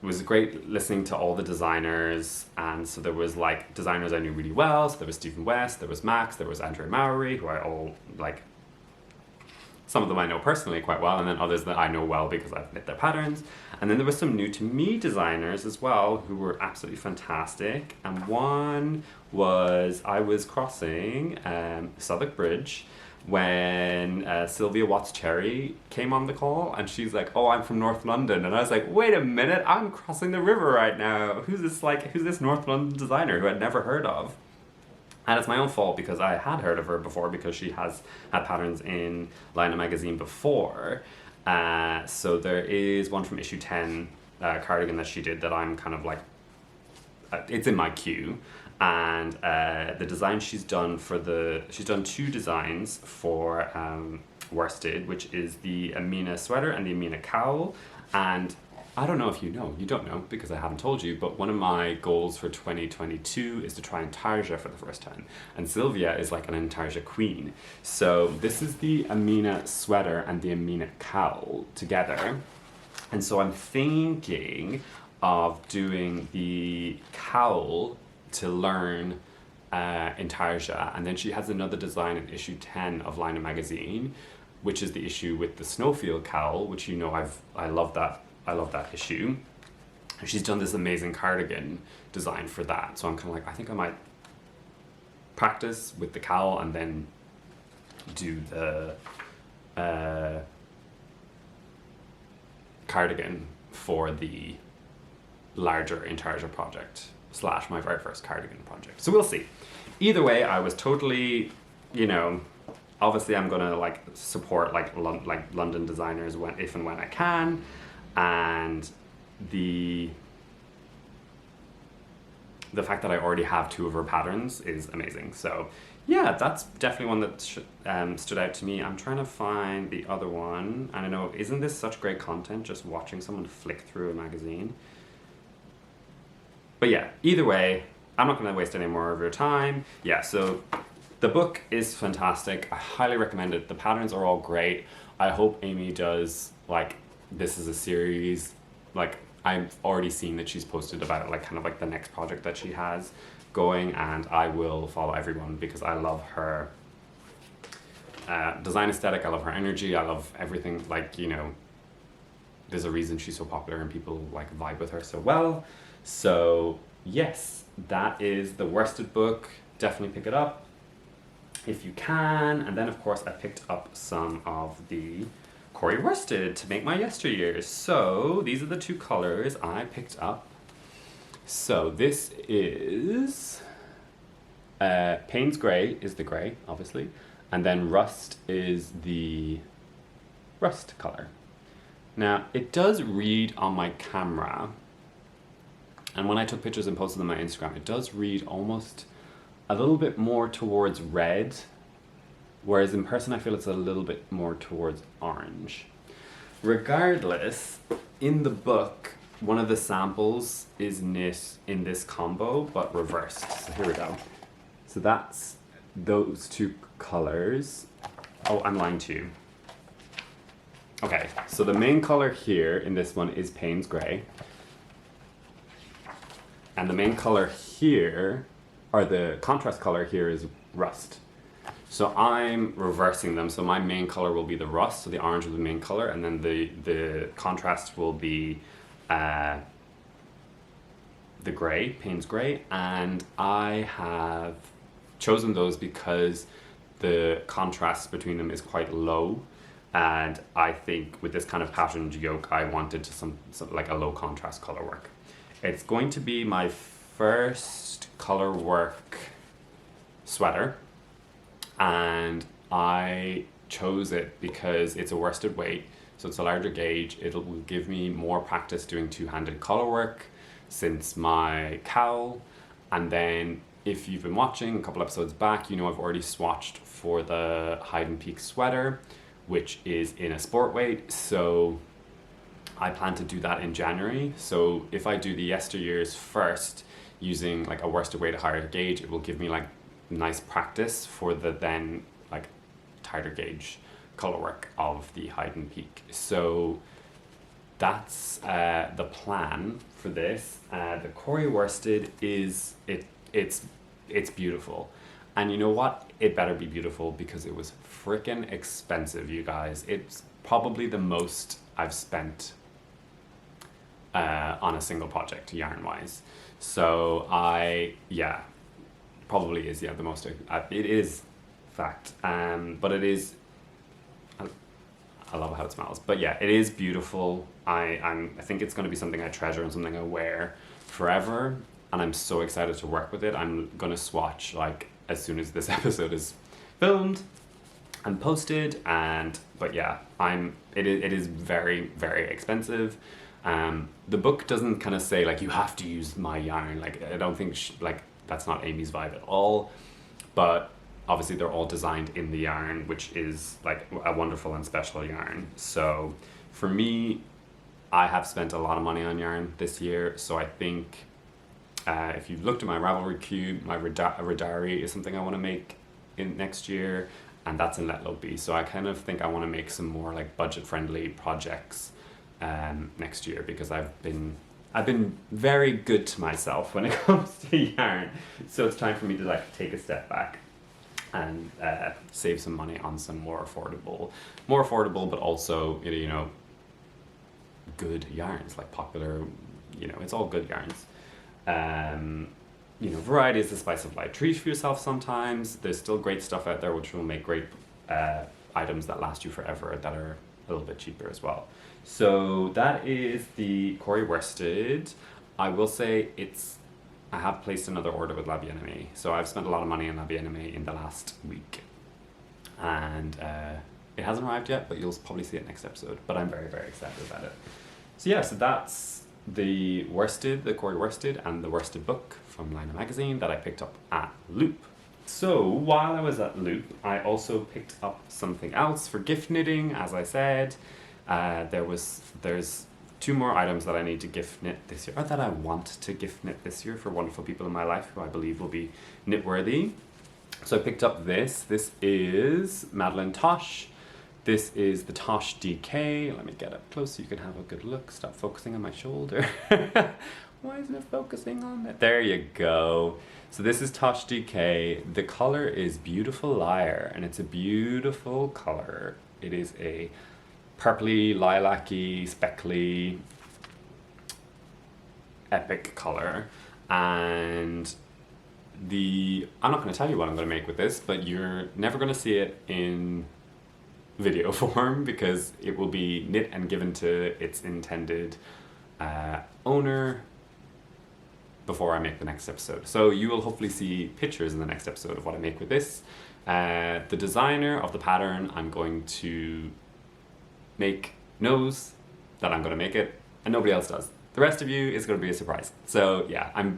was great listening to all the designers, and so there was like designers I knew really well. So there was Stephen West, there was Max, there was Andrea Mowry, who I all like. Some of them I know personally quite well, and then others that I know well because I've knit their patterns. And then there was some new to me designers as well who were absolutely fantastic. And one was, I was crossing Southwark Bridge when Sylvia Watts-Cherry came on the call, and she's like, oh, I'm from North London. And I was like, wait a minute, I'm crossing the river right now. Who's this North London designer who I'd never heard of? And it's my own fault because I had heard of her before because she has had patterns in Liner magazine before. So there is one from issue 10 cardigan that she did that I'm kind of like, it's in my queue. And the design she's done she's done two designs for worsted, which is the Amina sweater and the Amina cowl. And I don't know if you know, you don't know because I haven't told you, but one of my goals for 2022 is to try Intarsia for the first time. And Sylvia is like an Intarsia queen. So this is the Amina sweater and the Amina cowl together. And so I'm thinking of doing the cowl to learn Intarsia. And then she has another design in issue 10 of Liner magazine, which is the issue with the snowfield cowl, which you know I love that issue. And she's done this amazing cardigan design for that. So I'm kind of like, I think I might practice with the cowl and then do the cardigan for the larger Intarsia project / my very first cardigan project. So we'll see. Either way, I was totally, obviously I'm gonna like support like London designers if and when I can. And the fact that I already have two of her patterns is amazing. So yeah, that's definitely one that stood out to me. I'm trying to find the other one. I don't know, isn't this such great content, just watching someone flick through a magazine? But yeah, either way, I'm not going to waste any more of your time. Yeah, so the book is fantastic. I highly recommend it. The patterns are all great. I hope Aimee does, like, this is a series. Like, I've already seen that she's posted about, like, kind of like the next project that she has going, and I will follow everyone because I love her design aesthetic. I love her energy. I love everything. Like, there's a reason she's so popular and people, like, vibe with her so well. So yes, that is the worsted book. Definitely pick it up if you can. And then, of course, I picked up some of the Corrie worsted to make my yesteryears. So these are the two colors I picked up. So this is Payne's Grey is the grey, obviously, and then Rust is the rust color. Now, it does read on my camera, and when I took pictures and posted them on my Instagram, it does read almost a little bit more towards red, whereas in person I feel it's a little bit more towards orange. Regardless, in the book, one of the samples is knit in this combo, but reversed. So here we go. So that's those two colors. Oh, I'm lying to you. Okay, so the main color here in this one is Payne's Grey. And the main color here, or the contrast color here, is Rust. So I'm reversing them. So my main color will be the rust, so the orange will be the main color, and then the contrast will be the grey, Payne's Grey. And I have chosen those because the contrast between them is quite low. And I think with this kind of patterned yoke, I wanted to some like a low contrast color work. It's going to be my first color work sweater, and I chose it because it's a worsted weight, so it's a larger gauge. It will give me more practice doing two-handed color work since my cowl. And then if you've been watching a couple episodes back, you know I've already swatched for the Hide and Peak sweater, which is in a sport weight, so I plan to do that in January. So if I do the yesteryears first using like a worsted weight, a higher gauge, it will give me like nice practice for the then like tighter gauge color work of the Hide and Peak. So that's the plan for this. The Corrie worsted is it's beautiful. And you know what? It better be beautiful because it was freaking expensive, you guys. It's probably the most I've spent on a single project, yarn-wise. So probably is, the most, it is fact. But it is, I love how it smells. But yeah, it is beautiful. I think it's going to be something I treasure and something I wear forever. And I'm so excited to work with it. I'm going to swatch like as soon as this episode is filmed and posted. But yeah, it is very, very expensive. The book doesn't kind of say like you have to use my yarn. Like I don't think that's not Aimee's vibe at all. But obviously they're all designed in the yarn, which is like a wonderful and special yarn. So for me, I have spent a lot of money on yarn this year. So I think if you've looked at my Ravelry cube, my Radari is something I want to make in next year, and that's in Let Low Be. So I kind of think I want to make some more like budget-friendly projects next year, because I've been very good to myself when it comes to yarn. So it's time for me to like take a step back and save some money on some more affordable, but also good yarns, like popular. It's all good yarns. Variety is the spice of life. Treat for yourself sometimes. There's still great stuff out there which will make great items that last you forever, that are a little bit cheaper as well. So that is the Corrie worsted. I will say I have placed another order with La Bien-Aimée. So I've spent a lot of money on La Bien-Aimée in the last week. And it hasn't arrived yet, but you'll probably see it next episode. But I'm very, very excited about it. So yeah, so that's the Corrie worsted, and the worsted book from Lina magazine that I picked up at Loop. So while I was at Loop, I also picked up something else for gift knitting, as I said. There's 2 more items that I need to gift knit this year, or that I want to gift knit this year for wonderful people in my life who I believe will be knit worthy. So I picked up this. This is Madeline Tosh. This is the Tosh DK. Let me get up close so you can have a good look. Stop focusing on my shoulder. Why isn't it focusing on that? There you go. So this is Tosh DK. The color is Beautiful Liar, and it's a beautiful color. It is a purpley, lilac-y, speckly, epic color. And I'm not going to tell you what I'm going to make with this, but you're never going to see it in video form because it will be knit and given to its intended owner before I make the next episode. So you will hopefully see pictures in the next episode of what I make with this. The designer of the pattern, I'm going to knows that I'm going to make it, and nobody else does. The rest of you is going to be a surprise. So yeah, I'm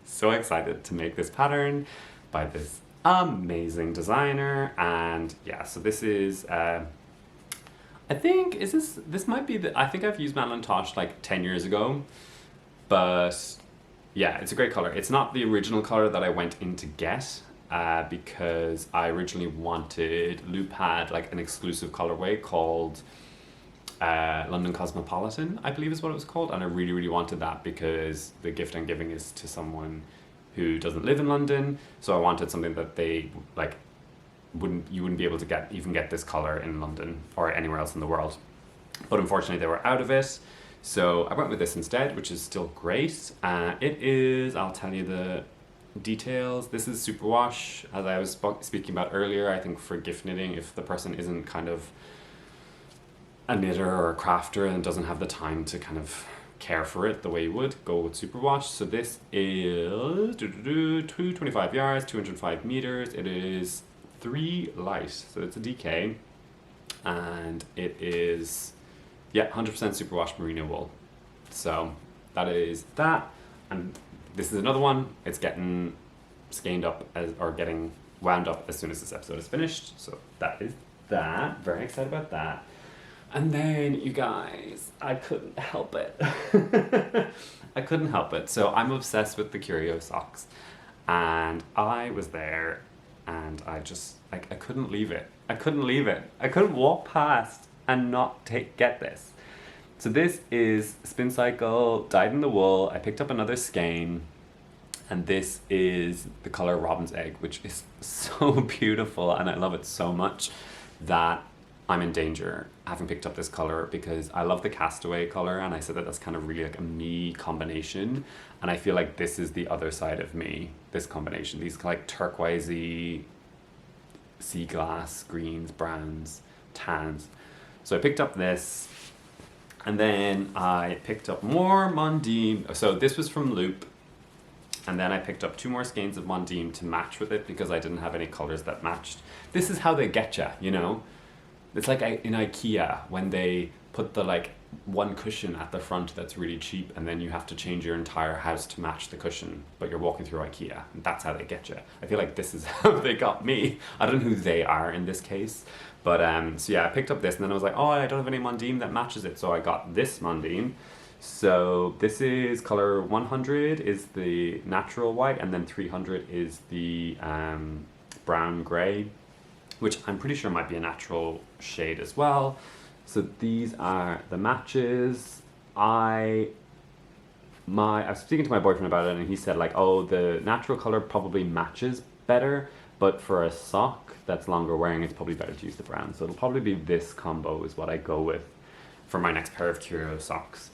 so excited to make this pattern by this amazing designer. And yeah, so this is I think this might be I think I've used Madeline Tosh like 10 years ago, but yeah, it's a great color. It's not the original color that I went in to get because I originally wanted Loop had like an exclusive colorway called London Cosmopolitan, I believe is what it was called, and I really, really wanted that because the gift I'm giving is to someone who doesn't live in London, so I wanted something that they like you wouldn't be able to get this color in London or anywhere else in the world. But unfortunately they were out of it, so I went with this instead, which is still great. It is, I'll tell you the details. This is Superwash, as I was speaking about earlier. I think for gift knitting, if the person isn't kind of a knitter or a crafter and doesn't have the time to kind of care for it the way you would, go with Superwash. So this is 225 yards, 205 meters. It is 3 light, so it's a DK, and it is 100% Superwash merino wool. So that is that, and this is another one. It's getting skeined up getting wound up as soon as this episode is finished. So that is that. Very excited about that. And then, you guys, I couldn't help it. I couldn't help it. So I'm obsessed with the Curio Socks. And I was there, and I just, like, I couldn't leave it. I couldn't leave it. I couldn't walk past and not get this. So this is Spincycle, dyed in the wool. I picked up another skein, and this is the color Robin's Egg, which is so beautiful, and I love it so much that I'm in danger having picked up this color because I love the Castaway color, and I said that that's kind of really like a me combination, and I feel like this is the other side of me, this combination, these like turquoisey, sea glass, greens, browns, tans. So I picked up this, and then I picked up more Mondim. So this was from Loop, and then I picked up 2 more skeins of Mondim to match with it because I didn't have any colors that matched. This is how they get ya, you know? It's like in IKEA when they put the like one cushion at the front that's really cheap, and then you have to change your entire house to match the cushion, but you're walking through IKEA, and that's how they get you. I feel like this is how they got me. I don't know who they are in this case, but so yeah, I picked up this, and then I was like, oh, I don't have any Mondim that matches it, so I got this Mondim. So this is color 100 is the natural white, and then 300 is the brown gray, which I'm pretty sure might be a natural shade as well. So these are the matches. I was speaking to my boyfriend about it, and he said like, oh, the natural color probably matches better, but for a sock that's longer wearing, it's probably better to use the brown. So it'll probably be this combo is what I go with for my next pair of Curio Socks.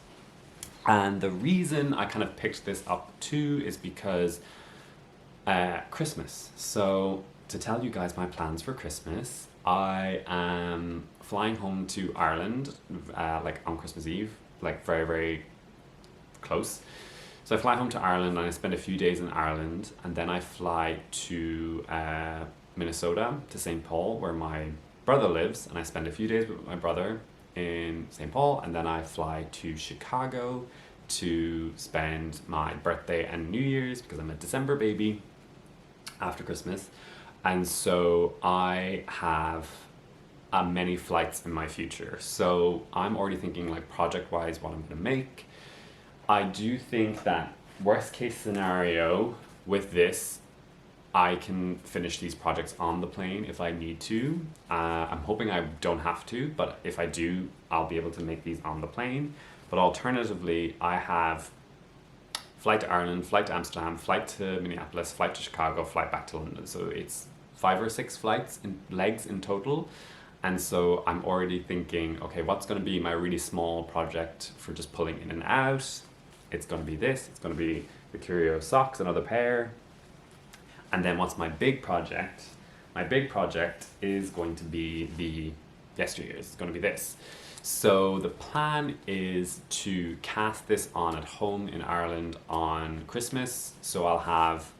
And the reason I kind of picked this up too is because Christmas. So to tell you guys my plans for Christmas, I am flying home to Ireland like on Christmas Eve, like very, very close. So I fly home to Ireland, and I spend a few days in Ireland, and then I fly to Minnesota, to St. Paul, where my brother lives, and I spend a few days with my brother in St. Paul, and then I fly to Chicago to spend my birthday and New Year's, because I'm a December baby, after Christmas. And so I have many flights in my future. So I'm already thinking like project-wise what I'm going to make. I do think that worst case scenario with this, I can finish these projects on the plane if I need to. I'm hoping I don't have to, but if I do, I'll be able to make these on the plane. But alternatively, I have flight to Ireland, flight to Amsterdam, flight to Minneapolis, flight to Chicago, flight back to London. So it's 5 or 6 flights in legs in total. And so I'm already thinking, okay, what's going to be my really small project for just pulling in and out? It's going to be this. It's going to be the Curio Socks, another pair. And then what's my big project? My big project is going to be the yesteryears. It's going to be this. So the plan is to cast this on at home in Ireland on Christmas. So I'll have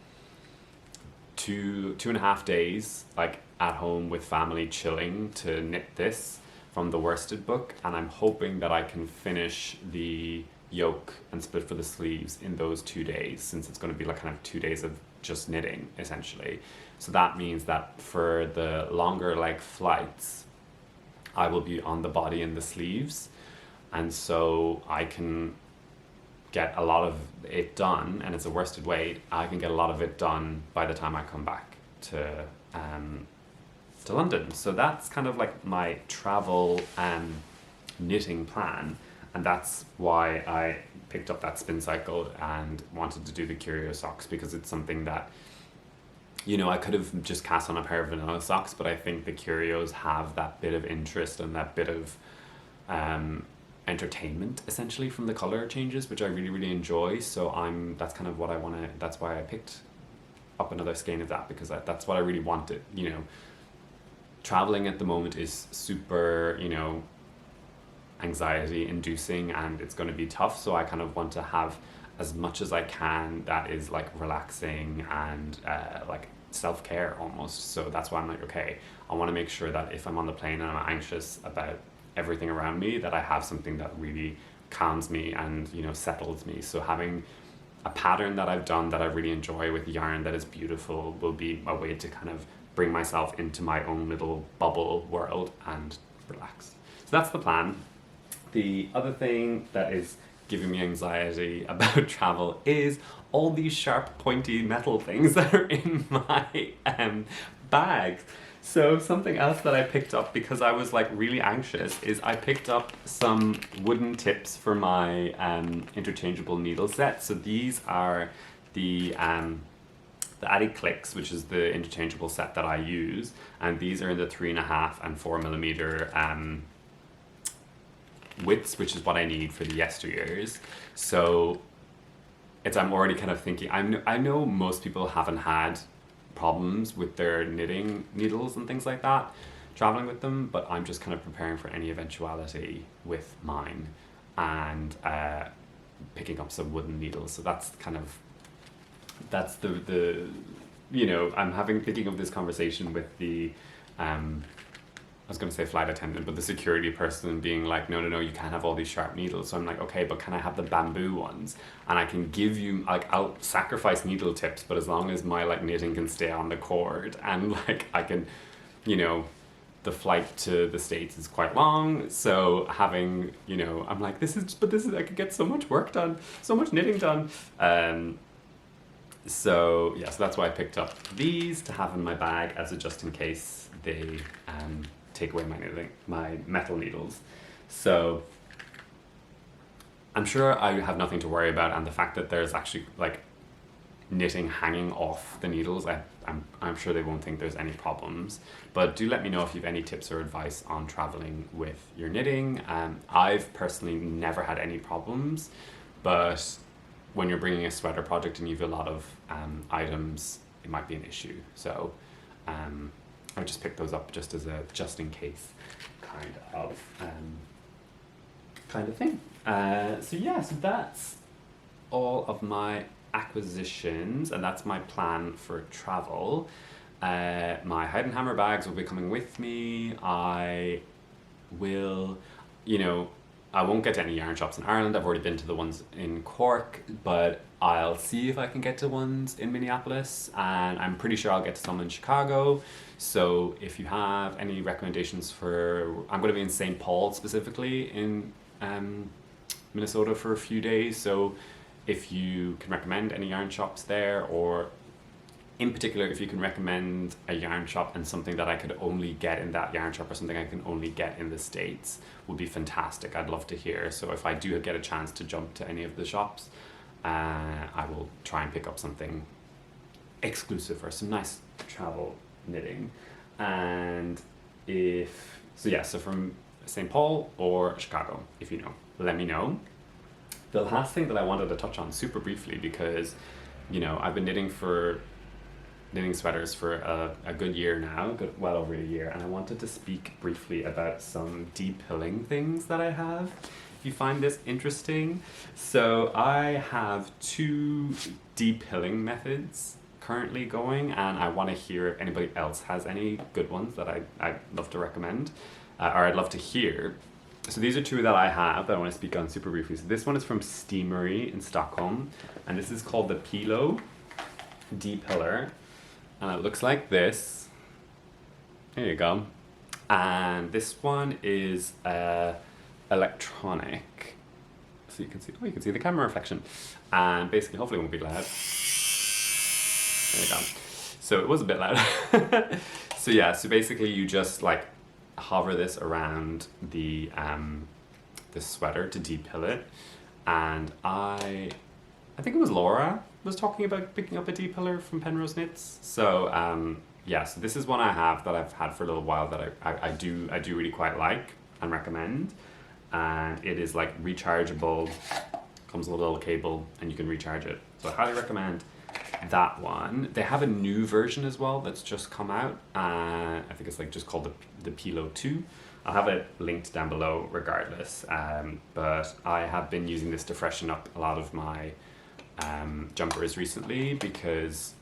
2.5 days like at home with family chilling to knit this from the worsted book, and I'm hoping that I can finish the yoke and split for the sleeves in those 2 days, since it's going to be like kind of 2 days of just knitting essentially. So that means that for the longer like flights I will be on the body and the sleeves, and so I can get a lot of it done, and it's a worsted weight. I can get a lot of it done by the time I come back to London. So that's kind of like my travel knitting plan, and that's why I picked up that Spincycle and wanted to do the Curio Socks, because it's something that, you know, I could have just cast on a pair of vanilla socks, but I think the Curios have that bit of interest and that bit of entertainment essentially from the color changes, which I really, really enjoy. So that's kind of what I want to, that's why I picked up another skein of that, because that's what I really wanted. You know, traveling at the moment is super, you know, anxiety inducing, and it's going to be tough. So I kind of want to have as much as I can that is like relaxing and like self-care almost. So that's why I'm like, okay, I want to make sure that if I'm on the plane and I'm anxious about everything around me, that I have something that really calms me and, you know, settles me. So having a pattern that I've done that I really enjoy with yarn that is beautiful will be a way to kind of bring myself into my own little bubble world and relax. So that's the plan. The other thing that is giving me anxiety about travel is all these sharp pointy metal things that are in my bags. So something else that I picked up because I was like really anxious is I picked up some wooden tips for my interchangeable needle set. So these are the Addy Clicks, which is the interchangeable set that I use, and these are in the 3.5 and 4 millimeter widths, which is what I need for the yesteryears. So I'm already kind of thinking, I know most people haven't had problems with their knitting needles and things like that traveling with them, but I'm just kind of preparing for any eventuality with mine and picking up some wooden needles. So that's the you know, I'm thinking of this conversation with the I was going to say flight attendant, but the security person being like, no, you can't have all these sharp needles. So I'm like, okay, but can I have the bamboo ones? And I can give you, like, I'll sacrifice needle tips, but as long as my, like, knitting can stay on the cord and, like, I can, you know, the flight to the States is quite long. So having, you know, I'm like, this is, I could get so much work done, so much knitting done. So, yeah, so that's why I picked up these to have in my bag as a just in case they, take away my metal needles. So I'm sure I have nothing to worry about, and the fact that there's actually like knitting hanging off the needles, I'm sure they won't think there's any problems. But do let me know if you have any tips or advice on traveling with your knitting. I've personally never had any problems, but when you're bringing a sweater project and you have a lot of items, it might be an issue. So I just picked those up just as a just in case kind of thing. So yeah, so that's all of my acquisitions, and that's my plan for travel. My Hide and Hammer bags will be coming with me. I will, you know, I won't get to any yarn shops in Ireland. I've already been to the ones in Cork, but I'll see if I can get to ones in Minneapolis, and I'm pretty sure I'll get to some in Chicago. So if you have any recommendations I'm going to be in St. Paul specifically in Minnesota for a few days. So if you can recommend any yarn shops there, or in particular, if you can recommend a yarn shop and something that I could only get in that yarn shop or something I can only get in the States, would be fantastic. I'd love to hear. So if I do get a chance to jump to any of the shops, I will try and pick up something exclusive or some nice travel knitting. And so from St. Paul or Chicago, if you know, let me know. The last thing that I wanted to touch on super briefly, because, you know, I've been knitting sweaters for a good year now, well over a year, and I wanted to speak briefly about some de-pilling things that I have, if you find this interesting. So I have 2 de-pilling methods currently going, and I want to hear if anybody else has any good ones that I'd love to recommend, or I'd love to hear. So these are 2 that I have that I want to speak on super briefly. So this one is from Steamery in Stockholm, and this is called the Pilo De-Piller, and it looks like this. There you go. And this one is electronic, so you can see the camera reflection, and basically, hopefully it won't be loud. There you go. So it was a bit loud. So yeah, so basically you just like hover this around the sweater to de-pill it, and I think it was Laura was talking about picking up a de-piller from Penrose Knits. So yeah, so this is one I have that I've had for a little while that I do really quite like and recommend, and it is like rechargeable, comes with a little cable and you can recharge it. So I highly recommend that one. They have a new version as well that's just come out. I think it's like just called the Pilo 2. I'll have it linked down below regardless. But I have been using this to freshen up a lot of my jumpers recently because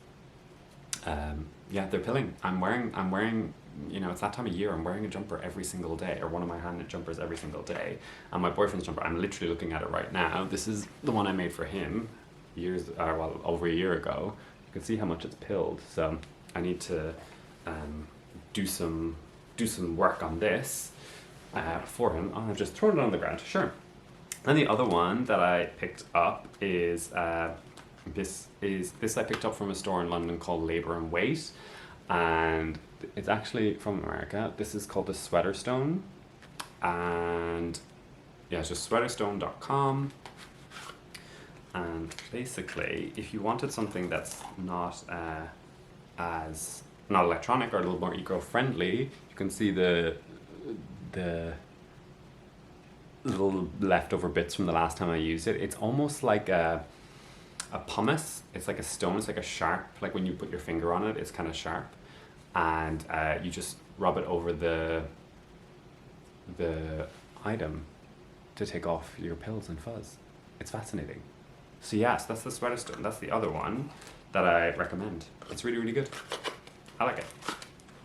yeah, they're pilling. I'm wearing, you know, it's that time of year. I'm wearing a jumper every single day, or one of my hand knit jumpers every single day. And my boyfriend's jumper, I'm literally looking at it right now. This is the one I made for him over a year ago. You can see how much it's pilled. So I need to do some work on this for him. Oh, I've just thrown it on the ground. Sure. And the other one that I picked up is this I picked up from a store in London called Labour and Weight, and it's actually from America. This is called the Sweater Stone, and yeah, it's just sweaterstone.com. And basically, if you wanted something that's not electronic or a little more eco-friendly, you can see the little leftover bits from the last time I used it. It's almost like a pumice. It's like a stone. It's like a sharp, like when you put your finger on it, it's kind of sharp, and you just rub it over the item to take off your pills and fuzz. It's fascinating. So yes, that's the Sweater Stone. That's the other one that I recommend. It's really, really good. I like it.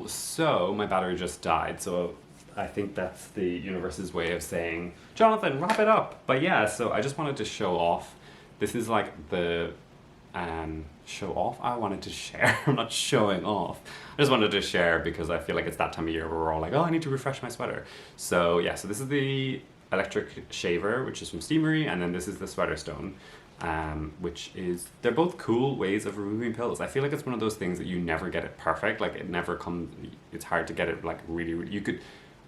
So my battery just died, so I think that's the universe's way of saying, Jonathan, wrap it up. But yeah, so I just wanted to show off. This is like the show off. I wanted to share. I'm not showing off. I just wanted to share because I feel like it's that time of year where we're all like, oh, I need to refresh my sweater. So yeah, so this is the electric shaver, which is from Steamery, and then this is the Sweater Stone, which is, they're both cool ways of removing pills. I feel like it's one of those things that you never get it perfect. Like it never comes, it's hard to get it like really,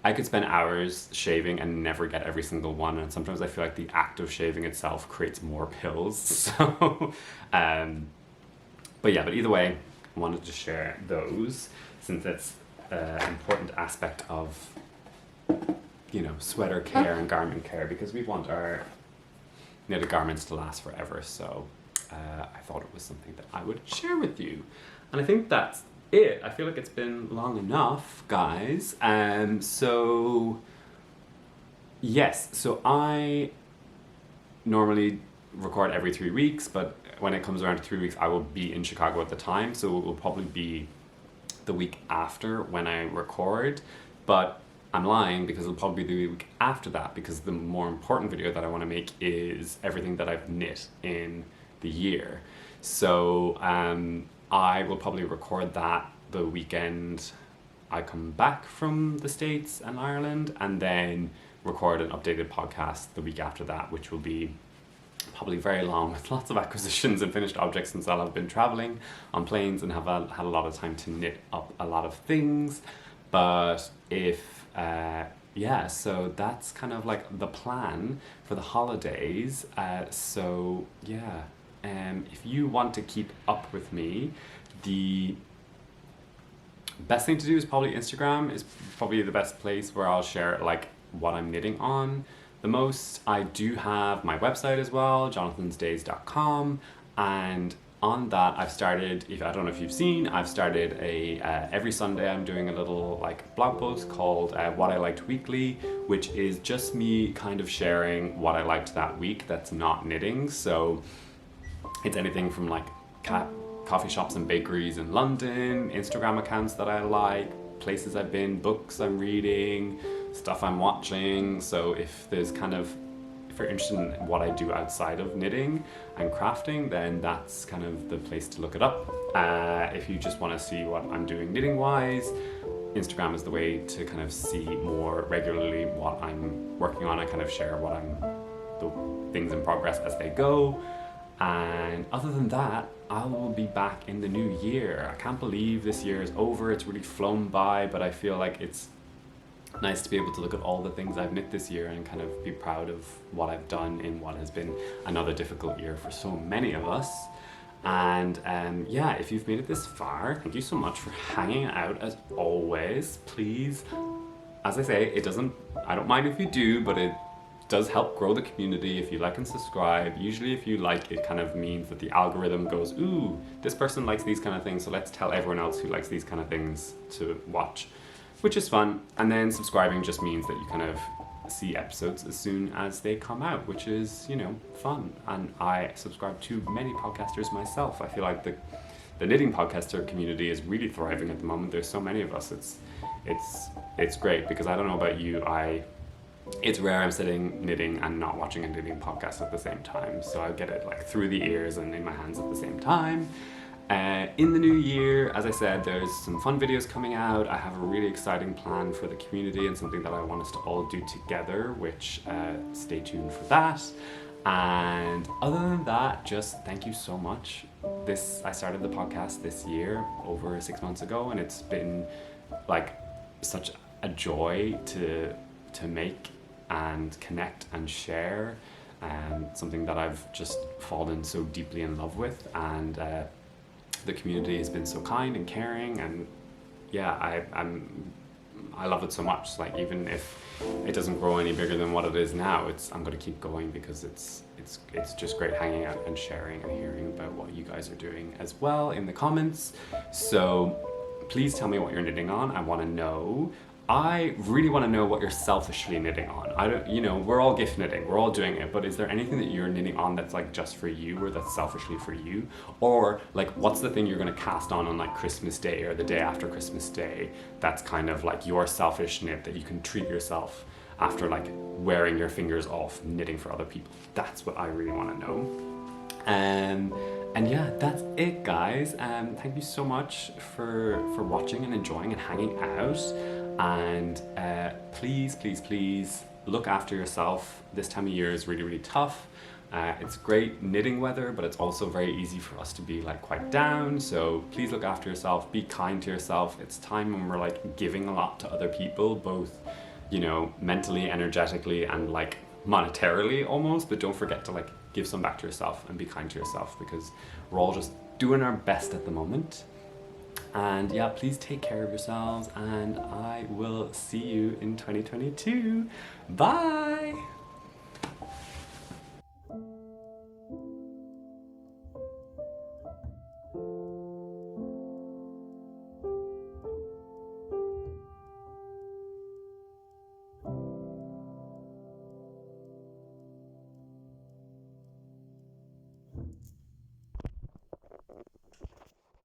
I could spend hours shaving and never get every single one, and sometimes I feel like the act of shaving itself creates more pills. So, but either way, I wanted to share those since it's an important aspect of, you know, sweater care and garment care, because we want our knitted garments to last forever. So I thought it was something that I would share with you, and I think that's it. I feel like it's been long enough, guys. So yes, so I normally record every 3 weeks, but when it comes around to 3 weeks, I will be in Chicago at the time, so it will probably be the week after when I record. But I'm lying, because it'll probably be the week after that, because the more important video that I want to make is everything that I've knit in the year. So I will probably record that the weekend I come back from the States and Ireland, and then record an updated podcast the week after that, which will be probably very long with lots of acquisitions and finished objects, since I'll have been traveling on planes and have had a lot of time to knit up a lot of things. But so that's kind of like the plan for the holidays. So yeah, if you want to keep up with me, the best thing to do is probably Instagram is probably the best place where I'll share like what I'm knitting on. the most. I do have my website as well, jonathansdays.com, and on that I've started, if I don't know if you've seen, I've started a every Sunday I'm doing a little like blog post called What I Liked Weekly, which is just me kind of sharing what I liked that week that's not knitting. So it's anything from like coffee shops and bakeries in London, Instagram accounts that I like, places I've been, books I'm reading, stuff I'm watching. So if you're interested in what I do outside of knitting and crafting, then that's kind of the place to look it up. If you just want to see what I'm doing knitting wise, Instagram is the way to kind of see more regularly what I'm working on. I kind of share the things in progress as they go. And other than that, I will be back in the new year. I can't believe this year is over. It's really flown by, but I feel like it's nice to be able to look at all the things I've knit this year and kind of be proud of what I've done in what has been another difficult year for so many of us. And yeah, if you've made it this far, thank you so much for hanging out as always. Please, as I say, I don't mind if you do, but it does help grow the community if you like and subscribe. Usually if you like, it kind of means that the algorithm goes, ooh, this person likes these kind of things, so let's tell everyone else who likes these kind of things to watch, which is fun. And then subscribing just means that you kind of see episodes as soon as they come out, which is, fun. And I subscribe to many podcasters myself. I feel like the knitting podcaster community is really thriving at the moment. There's so many of us. It's great, because I don't know about you, it's rare I'm sitting knitting and not watching a knitting podcast at the same time. So I get it like through the ears and in my hands at the same time. In the new year, as I said, there's some fun videos coming out. I have a really exciting plan for the community and something that I want us to all do together, which stay tuned for that. And other than that, just thank you so much. I started the podcast this year, over 6 months ago, and it's been like such a joy to make and connect and share, something that I've just fallen so deeply in love with. And the community has been so kind and caring, and yeah, I love it so much. Like, even if it doesn't grow any bigger than what it is now, I'm going to keep going, because it's just great hanging out and sharing and hearing about what you guys are doing as well in the comments. So please tell me what you're knitting on. I want to know. I really want to know what you're selfishly knitting on. We're all gift knitting, we're all doing it, but is there anything that you're knitting on that's like just for you, or that's selfishly for you? Or like, what's the thing you're going to cast on like Christmas Day or the day after Christmas Day that's kind of like your selfish knit that you can treat yourself after like wearing your fingers off knitting for other people? That's what I really want to know. And yeah, that's it, guys. Thank you so much for watching and enjoying and hanging out. And please look after yourself. This time of year is really, really tough. It's great knitting weather, but it's also very easy for us to be like quite down. So please look after yourself, be kind to yourself. It's time when we're like giving a lot to other people, both, mentally, energetically, and like monetarily almost, but don't forget to like give some back to yourself and be kind to yourself, because we're all just doing our best at the moment. And yeah, please take care of yourselves, and I will see you in 2022. Bye!